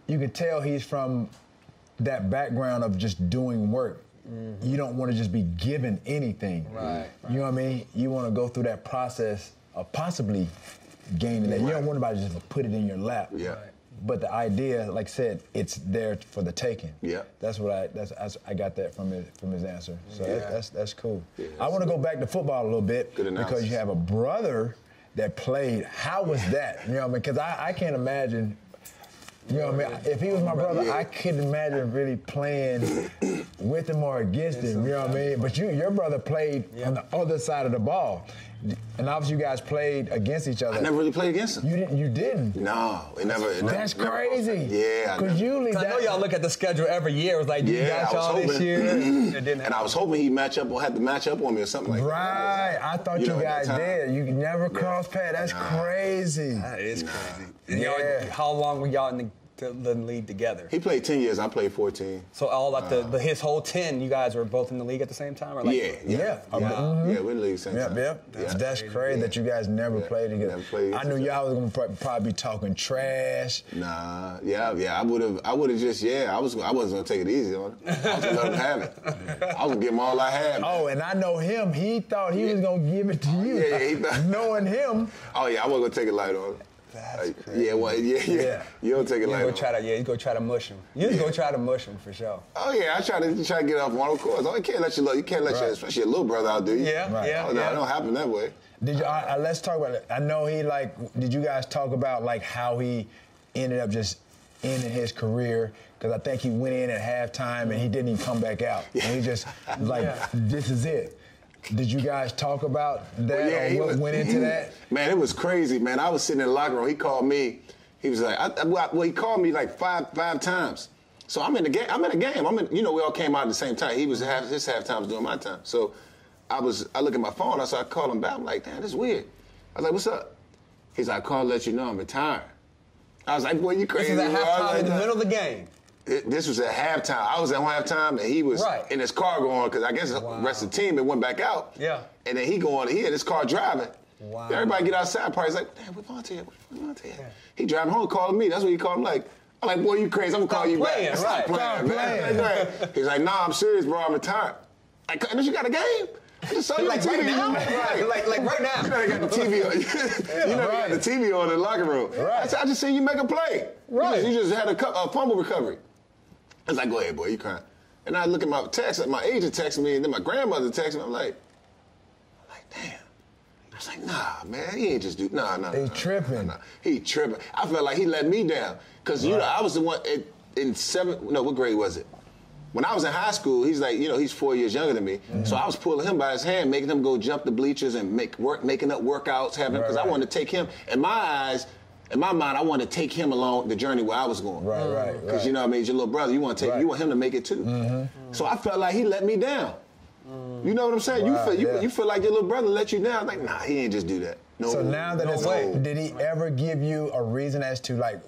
you can tell he's from that background of just doing work. You don't want to just be given anything. Right. You know what I mean? You want to go through that process of possibly gaining that. You don't want anybody to just put it in your lap. Yeah. But the idea, like I said, it's there for the taking. Yeah. That's what I got that from his answer. So that's cool. Yeah, I want to go back to football a little bit because you have a brother that played. How was that? You know what I mean? Because I can't imagine. You know what I mean? If he was my brother, I couldn't imagine really playing with him or against him. You know what I mean? But your brother played on the other side of the ball. And obviously you guys played against each other. I never really played against him. You didn't? No, it never. That's crazy. Yeah. Because usually I know y'all look at the schedule every year. It was like, you got y'all this year. And I was hoping he'd had to match up on me or something like that. Right. I thought you guys did. You never cross paths. That's crazy. That is crazy. And how long were y'all in the league together? He played 10 years. I played 14. So all like his whole 10, you guys were both in the league at the same time? Or like, Yeah, we're in the league same time. That's crazy that you guys never played together. I knew y'all was gonna probably be talking trash. Nah, I would have just, I wasn't gonna take it easy on him. I was gonna let him have it. I was gonna give him all I had. Oh, and I know him. He thought he was gonna give it to you. He thought. Knowing him. Oh yeah, I wasn't gonna take it light on him. That's crazy. You don't take it light on. You go try to mush him. You just go try to mush him for sure. Oh yeah, I try to get off one, of course. Oh, you can't let especially your little brother out, do you? Yeah, no, it don't happen that way. Did you? Let's talk about it. I know he did you guys talk about how he ended up just ending his career? Because I think he went in at halftime and he didn't even come back out. And he just this is it. Did you guys talk about that or what went into that? Man, it was crazy, man. I was sitting in the locker room. He called me. He was like, he called me like five times. So I'm in the game. We all came out at the same time. His halftime was during my time. So I look at my phone. So I called him back. I'm like, damn, this is weird. I was like, what's up? He's like, I called to let you know I'm retired. I was like, boy, you crazy. This is at halftime in the middle of the game. This was at halftime. I was at halftime, and he was in his car going, because I guess the rest of the team had went back out. Yeah. And then he had his car driving. Wow. Everybody get outside, probably like, damn, where Vontae at? Yeah. He driving home, calling me. That's what he called him. I'm like, boy, you crazy. I'm going to call you back. Stop playing, man. He's like, nah, I'm serious, bro. I'm retired. Like, you got a game? I just saw you like right now? Like right now. You know they got the TV on. They got the TV on in the locker room. Right. I just seen you make a play. Right. You just had a fumble recovery. I was like, go ahead, boy, you crying. And I look at my text, my agent texted me, and then my grandmother texted me. I'm like, damn. I was like, nah, man, he ain't just do, nah. They tripping. Nah. He tripping. I felt like he let me down. Because, I was the one what grade was it? When I was in high school, he's like, he's 4 years younger than me. Mm-hmm. So I was pulling him by his hand, making him go jump the bleachers and making up workouts, because I wanted to take him, in my mind, I wanted to take him along the journey where I was going. Right. Because, you know what I mean, he's your little brother. You want him to make it too. Mm-hmm. So I felt like he let me down. You know what I'm saying? Wow, you feel like your little brother let you down. Like, nah, he ain't just do that. No. So now that it's old, did he ever give you a reason as to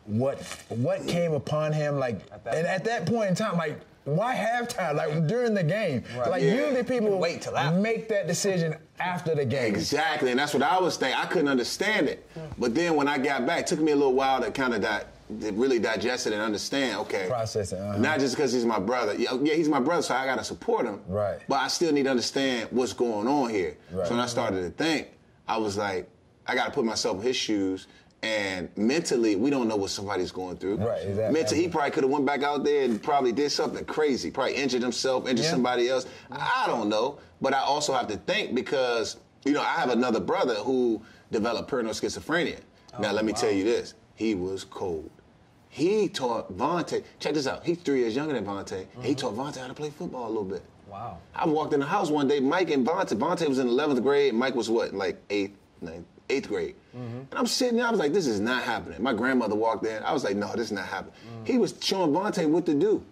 what came upon him? At that point in time, why halftime? During the game. Usually people wait till after. Make that decision after the game. Exactly, and that's what I was thinking. I couldn't understand it. But then when I got back, it took me a little while to kind of really digest it and understand, okay. Process it. Not just because he's my brother. Yeah, he's my brother, so I got to support him. Right. But I still need to understand what's going on here. Right. So when I started to think, I was like, I got to put myself in his shoes. And mentally, we don't know what somebody's going through. Right, exactly. Mentally, he probably could have went back out there and probably did something crazy. Probably injured himself, injured somebody else. I don't know. But I also have to think because, I have another brother who developed paranoid schizophrenia. Now, let me tell you this. He was cold. He taught Vontae, check this out, he's 3 years younger than Vontae, and he taught Vontae how to play football a little bit. Wow. I walked in the house one day, Mike and Vontae was in 11th grade, Mike was like 8th grade. Mm-hmm. And I'm sitting there, I was like, this is not happening. My grandmother walked in, I was like, no, this is not happening. He was showing Vontae what to do.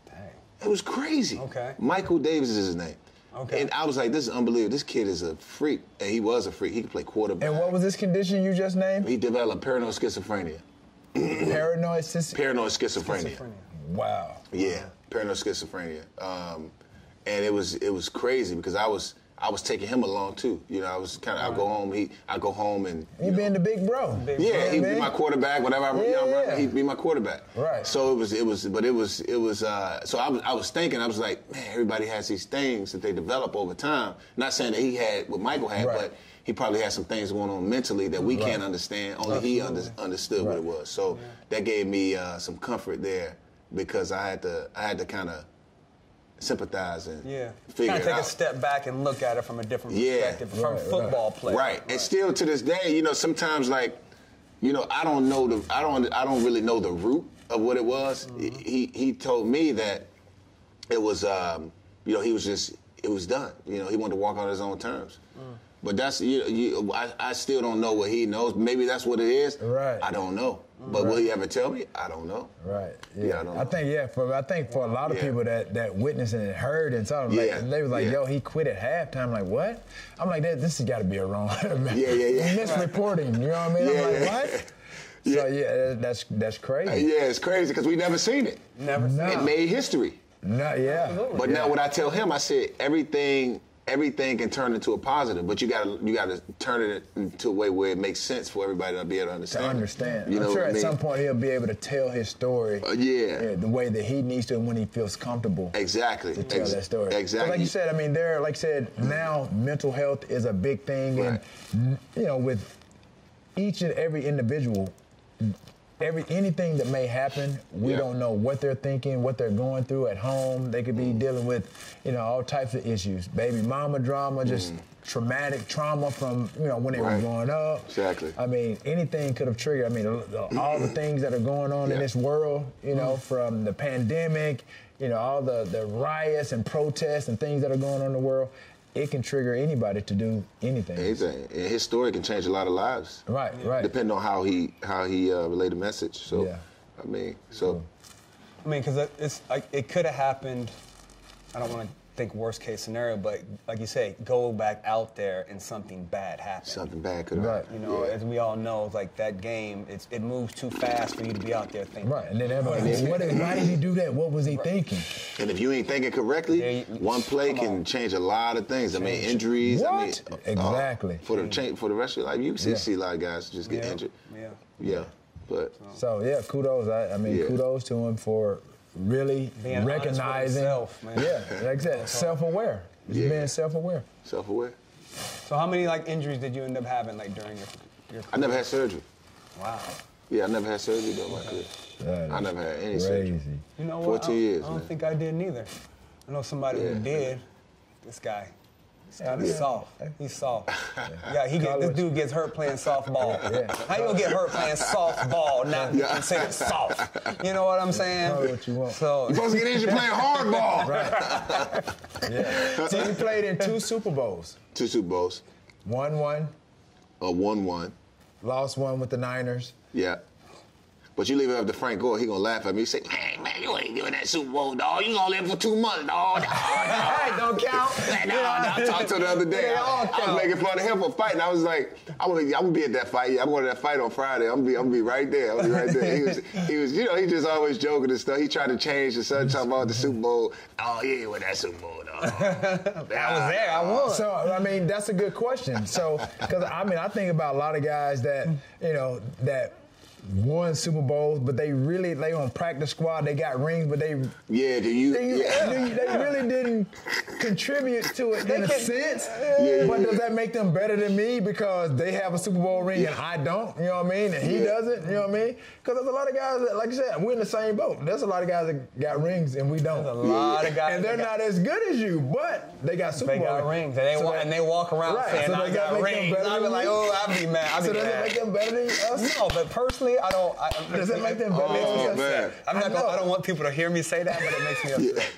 Dang. It was crazy. Okay. Michael Davis is his name. Okay. And I was like, this is unbelievable. This kid is a freak. And he was a freak. He could play quarterback. And what was this condition you just named? He developed paranoid schizophrenia. Paranoid schizophrenia. Wow. Yeah, paranoid schizophrenia. And it was crazy because I I was taking him along too. You know, I was kind of, I go home and you being the big bro. Yeah, he'd be my quarterback. Whatever he'd be my quarterback. Right. So it was. So I was thinking, I was like, man, everybody has these things that they develop over time. Not saying that he had what Michael had, but he probably had some things going on mentally that we can't understand. Only he understood what it was. So that gave me some comfort there because I had to kind of sympathize and figure it out. Take a step back and look at it from a different perspective, from football player. Right. And still to this day, you know, sometimes like, you know, I don't really know the root of what it was. Mm-hmm. He told me that it was, you know, it was done. You know, he wanted to walk on his own terms. But that's, I still don't know what he knows. Maybe that's what it is. Right. I don't know. But will he ever tell me? I don't know. Right. Yeah. I don't know. I think for a lot of people that witnessed and heard and saw, they was like, yo, he quit at halftime. I'm like, what? I'm like, this has got to be a wrong. Misreporting. You know what I mean? I'm like, what? So that's crazy. Yeah, it's crazy because we never seen it. Never seen it. It made history. No, But now what I tell him, I said everything can turn into a positive, but you gotta turn it into a way where it makes sense for everybody to be able to understand. You know, I'm sure at some point he'll be able to tell his story. The way that he needs to when he feels comfortable. Exactly. To tell that story. Exactly. Like you said, I mean, now mental health is a big thing, and you know, with each and every individual. Anything that may happen, we don't know what they're thinking, what they're going through at home. They could be dealing with, you know, all types of issues. Baby mama drama, just traumatic trauma from, you know, when they were growing up. Exactly. I mean, anything could have triggered. I mean, all the things that are going on in this world, you know, from the pandemic, you know, all the riots and protests and things that are going on in the world. It can trigger anybody to do anything. Anything. And his story can change a lot of lives. Right. Depending on how he relayed the message. So, I mean, because it could have happened. I don't want to think worst case scenario, but like you say, go back out there and something bad happened. Something bad could have happened. You know, as we all know, like that game, it moves too fast for you to be out there thinking. Right, and then everybody, why did he do that? What was he thinking? And if you ain't thinking correctly, one play can change a lot of things. I mean, injuries. What? Exactly. For the rest of your life, you see a lot of guys just get injured. Yeah. But kudos. I mean, kudos to him for really being recognizing. Himself, man. Like I said, self-aware. Being self-aware. Self-aware. So how many injuries did you end up having during your career? I never had surgery. Wow. Yeah, I never had surgery during my career. I never had any surgery. You know what? 14 years. I don't think I did neither. I know somebody who did. This guy. He's kind of soft. He's soft. This dude gets hurt playing softball. How you gonna get hurt playing softball, not considered soft? You know what I'm saying? What you want. So you're supposed to get injured playing hardball. Right. So you played in 2 Super Bowls. 2 Super Bowls. 1-1. 1-1. Lost one with the Niners. Yeah. But you leave it up to Frank Gore, he gonna laugh at me. He say, man, you ain't giving that Super Bowl, dog. You gonna live for 2 months, dog. Don't count. I talked to him the other day. I was making fun of him for fighting. I was like, I'm gonna be at that fight. I'm going to that fight on Friday. I'm gonna be right there. He was, you know, he just always joking and stuff. He tried to change the subject, talking about the Super Bowl. Oh, yeah, with that Super Bowl, dog. I was there. I won. So, I mean, that's a good question. So, because, I mean, I think about a lot of guys that, you know, that won Super Bowls, but they on practice squad, they got rings, but they really didn't contribute to it in a sense. But does that make them better than me because they have a Super Bowl ring and I don't? You know what I mean? And he doesn't. You know what I mean? Because there's a lot of guys that, like you said, we're in the same boat. There's a lot of guys that got rings and we don't. There's a lot of guys, and they're not as good as you, but they got Super Bowl rings. And they walk around saying, so I got rings. I'd be like, I'd be mad. So does it make them better than us? No, but personally, I don't. Does it make them better? Oh, man. I don't want people to hear me say that, but it makes me upset.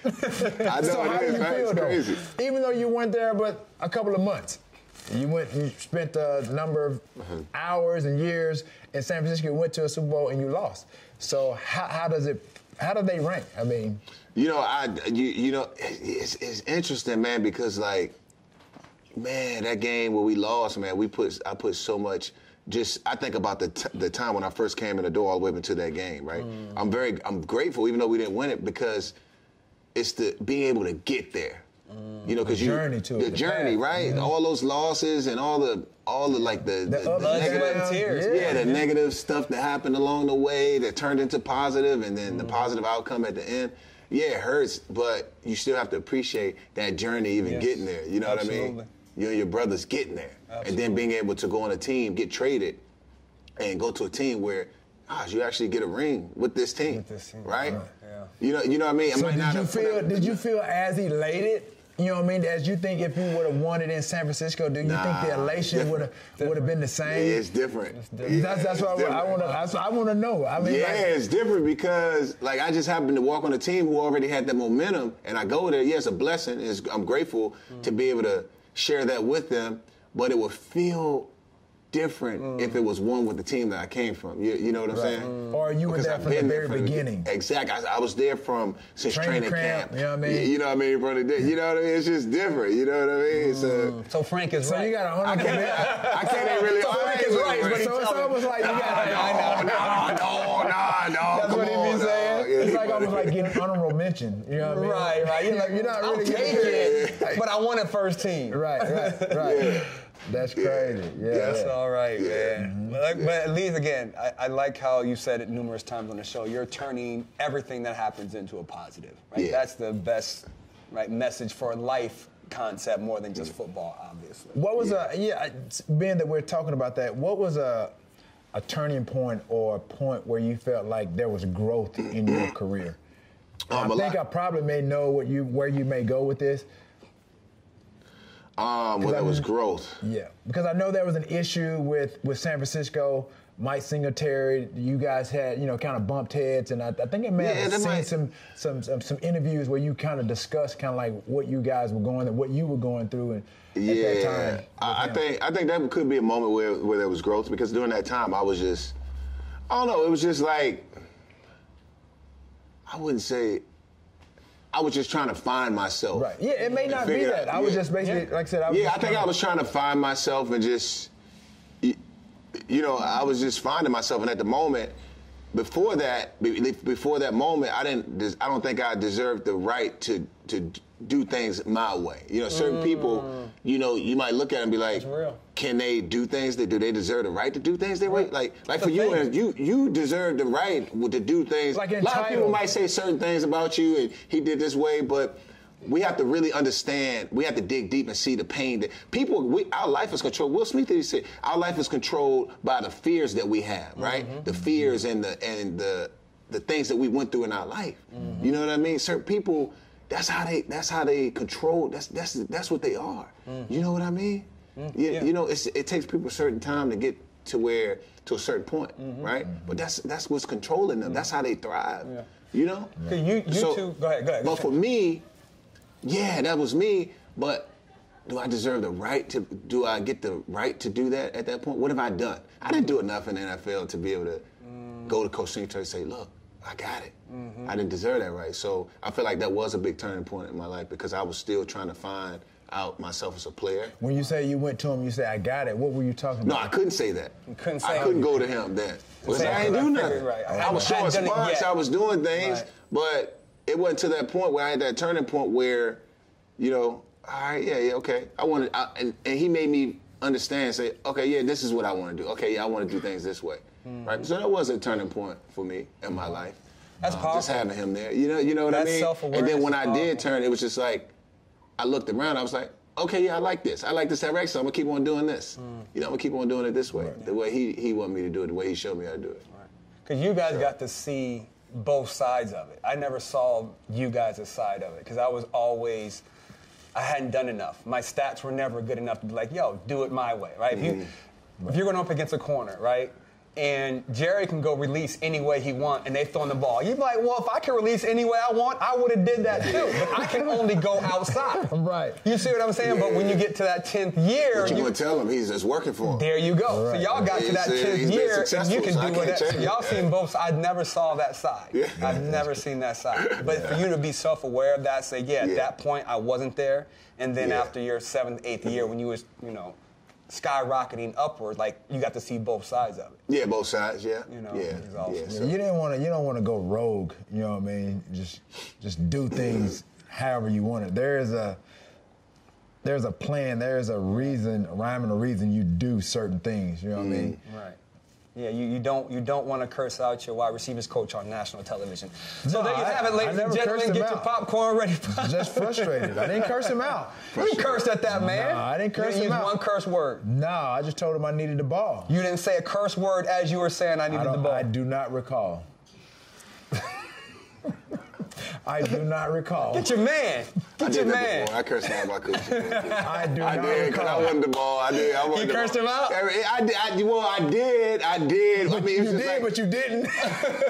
I know. So how do you feel, though? Crazy. Even though you went there, but a couple of months, you spent a number of hours and years in San Francisco. You went to a Super Bowl and you lost. So how do they rank? I mean, it's interesting, man, because that game where we lost, man, I put so much. I think about the time when I first came in the door all the way up into that game, right? I'm grateful, even though we didn't win it, because it's the being able to get there. You know, because the journey to the journey, right? All those losses and all the like the negative tears. The negative stuff that happened along the way that turned into positive, and then the positive outcome at the end. Yeah, it hurts, but you still have to appreciate that journey, even getting there. You know what I mean? You and your brothers getting there, and then being able to go on a team, get traded, and go to a team where, you actually get a ring with this team, right? Yeah. You know what I mean? So did you feel as elated? You know what I mean? As you think if you would have won it in San Francisco, do you think the elation would have been the same? Yeah, it's different. That's what I want to know. I mean, it's different because I just happened to walk on a team who already had that momentum, and I go there. Yeah, it's a blessing. I'm grateful to be able to share that with them, but it would feel different if it was one with the team that I came from. You know what I'm saying? Or you were there from the very beginning. Exactly. I was there since training camp. You know what I mean? You know what I mean? You know what I mean? It's just different. You know what I mean? So Frank is right. So you got 100 I can't really. So Frank is right, but so it's almost like you got. No. That's what he be saying. It's like almost like getting honorable mention. You know what I mean? Right. You're not really getting it, but I wanted first team. Right. Yeah. That's crazy. Yeah, that's all right, man. But at least, again, I like how you said it numerous times on the show. You're turning everything that happens into a positive. Right? Yeah. That's the best message for life concept more than just football, obviously. What was being that we're talking about that, what was a turning point or a point where you felt like there was growth in your career? I think I probably may know where you may go with this. There was growth. Yeah, because I know there was an issue with San Francisco. Mike Singletary, you guys had kind of bumped heads, and I think it may have seen some interviews where you kind of discussed kind of like what you guys were going and what you were going through at that time. I think that could be a moment where there was growth, because during that time I was just, I don't know, it was just like, I wouldn't say. I was just trying to find myself. Right. Yeah, it may not be that. I was just basically, like I said, I think I was trying to find myself and just, I was just finding myself. And at the moment, before that moment, I don't think I deserved the right to do things my way. Certain people, you might look at them and be like, can they do things? Do they deserve the right to do things their way? Like for you deserve the right to do things. Like a lot of people might say certain things about you, and he did this way, but we have to really understand. We have to dig deep and see the pain that our life is controlled. Will Smith did say our life is controlled by the fears that we have, right? Mm-hmm. The fears and the things that we went through in our life. Mm-hmm. You know what I mean? Certain people. That's how they control. That's what they are. You know what I mean? It takes people a certain time to get to a certain point, right? But that's what's controlling them. That's how they thrive. Yeah. You know? You two, go ahead. But for me, that was me. But do I deserve the right to? Do I get the right to do that at that point? What have I done? I didn't do enough in the NFL to be able to go to Coach Singletary and say, look, I got it. Mm-hmm. I didn't deserve that right. So I feel like that was a big turning point in my life, because I was still trying to find out myself as a player. When you say you went to him, you say, I got it. What were you talking about? No, I couldn't say that. You couldn't say I couldn't go to him then. Because I ain't do nothing. Right. I was showing sparks, I was doing things, but it wasn't to that point where I had that turning point where, all right, okay. And he made me understand, say, okay, this is what I want to do. Okay, I want to do things this way. Mm-hmm. Right? So that was a turning point for me in my life. That's powerful. Just having him there. You know what I mean? Self-awareness. And then when I did turn, it was just like, I looked around, I was like, okay, I like this. I like this direction, so I'm going to keep on doing this. I'm going to keep on doing it this way, the way he wanted me to do it, the way he showed me how to do it. Because you guys got to see both sides of it. I never saw you guys' side of it, because I hadn't done enough. My stats were never good enough to be like, do it my way, right? If you're going up against a corner, right, and Jerry can go release any way he wants, and they throwing the ball, you'd be like, well, if I can release any way I want, I would have did that too. But I can only go outside. Right. You see what I'm saying? Yeah. But when you get to that 10th year, what you going to tell him? He's just working for him. There you go. Right. So y'all got to that 10th year, and you can do whatever. So y'all seen both sides. I never saw that side. Yeah. I've never seen that side. But for you to be self-aware of that, say, at that point I wasn't there, and then after your 7th, 8th year, when you was, skyrocketing upward, like you got to see both sides of it. Yeah, both sides. Yeah. So you don't want to go rogue. You know what I mean? Just do things however you want it. There's a there's a plan, there's a reason, a rhyme and a reason you do certain things. You know what I mean? Right. Yeah, you don't want to curse out your wide receivers coach on national television. So there you have it, ladies and gentlemen. Get your popcorn ready. Just frustrated. I didn't curse him out. You cursed at that man. No, I didn't curse him out. You used one curse word. No, I just told him I needed the ball. You didn't say a curse word as you were saying I needed the ball. I do not recall. I do not recall. Get your man. Get your man. I cursed him out my coach. I do not did, because I wanted the ball. I did. You cursed him out? I did. But you did, but you didn't.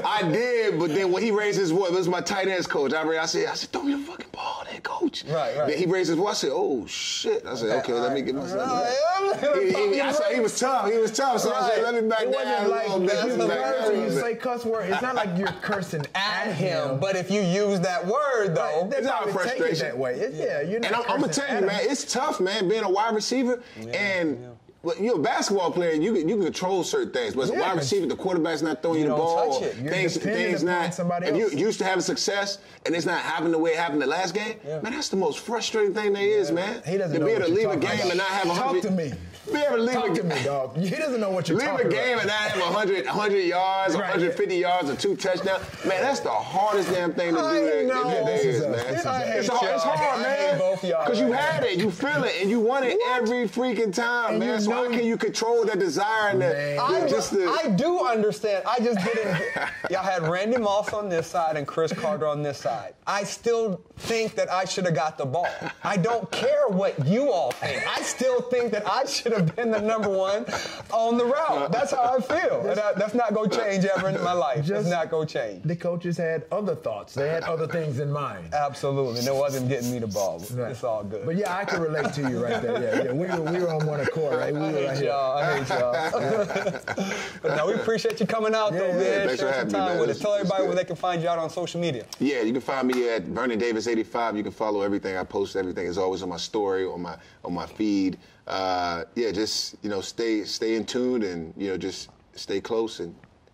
I did, but then when he raised his voice, it was my tight ends coach. I said, throw me the fucking ball there, coach. Right. Then he raised his voice. I said, oh, shit. I said, okay, let me get myself back. I said, he was tough. So I said, let me back down a little bit. You say cuss word. It's not like you're cursing at him. But if you use that word, though, it's not frustration that way. You're not. And I'm gonna tell you, man, it's tough, man, being a wide receiver and. Well, you're a basketball player. You can control certain things, but as a wide receiver, the quarterback's not throwing you the ball. Things not. If you're used to having success and it's not happening the way it happened the last game, man, that's the most frustrating thing there is, man. He doesn't to know be able to leave a game about. and not have 100. Talk to me. Be able to leave Talk to me, dog. He doesn't know what you're talking about. Leave a game and not have 100 yards, 150 yards, or 2 touchdowns. Man, that's the hardest damn thing to do. It's hard, man. Because you had it, you feel it, and you want it every freaking time, man. So how can you control that desire and I do understand. I just didn't. Y'all had Randy Moss on this side and Chris Carter on this side. I still think that I should have got the ball. I don't care what you all think. I still think that I should have been the number one on the route. That's how I feel. And that's not going to change ever in my life. It's not going to change. The coaches had other thoughts. They had other things in mind. Absolutely. And it wasn't getting me the ball. It's all good. But yeah, I can relate to you right there. Yeah. We were on one accord, right? I hate y'all. But no, we appreciate you coming out, though, man. Thanks for having me, man. Tell everybody where they can find you out on social media. Yeah, you can find me at Vernon Davis 85. You can follow everything. I post everything. It's always on my story, on my feed. Just stay in tune and just stay close and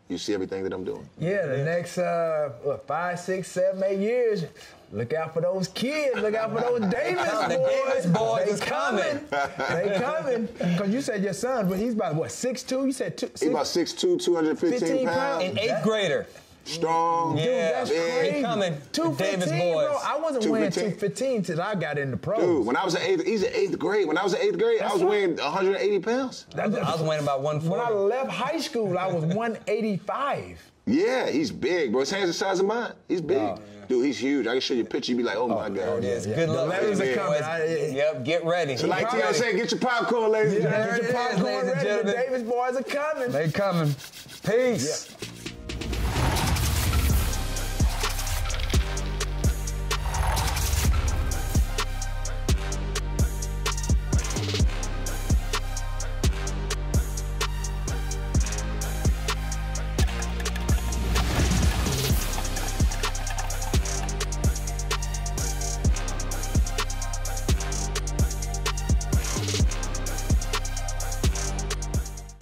you see everything that I'm doing. Yeah, the next 5, 6, 7, 8 years. Look out for those kids. Look out for those Davis boys. The Davis boys is coming. They coming. Because you said your son, but he's about, 6'2"? You said he's about 6'2", 215 pounds. An 8th grader. Strong. Dude, that's crazy. He coming. 215, Davis boys. bro. I wasn't weighing 215 till I got in the pros. Dude, when I was he's in 8th grade. When I was in 8th grade, I was weighing 180 pounds. I was weighing about 140. When I left high school, I was 185. Yeah, he's big, bro. His hands the size of mine. He's big. Oh, yeah. Dude, he's huge. I can show you a picture. You'd be like, oh my God. Yes. Good luck. The letters are coming. Yep, get ready. So like T.O. said, get your popcorn, ladies and gentlemen. Get your popcorn ready. The Davis boys are coming. They coming. Peace. Yeah.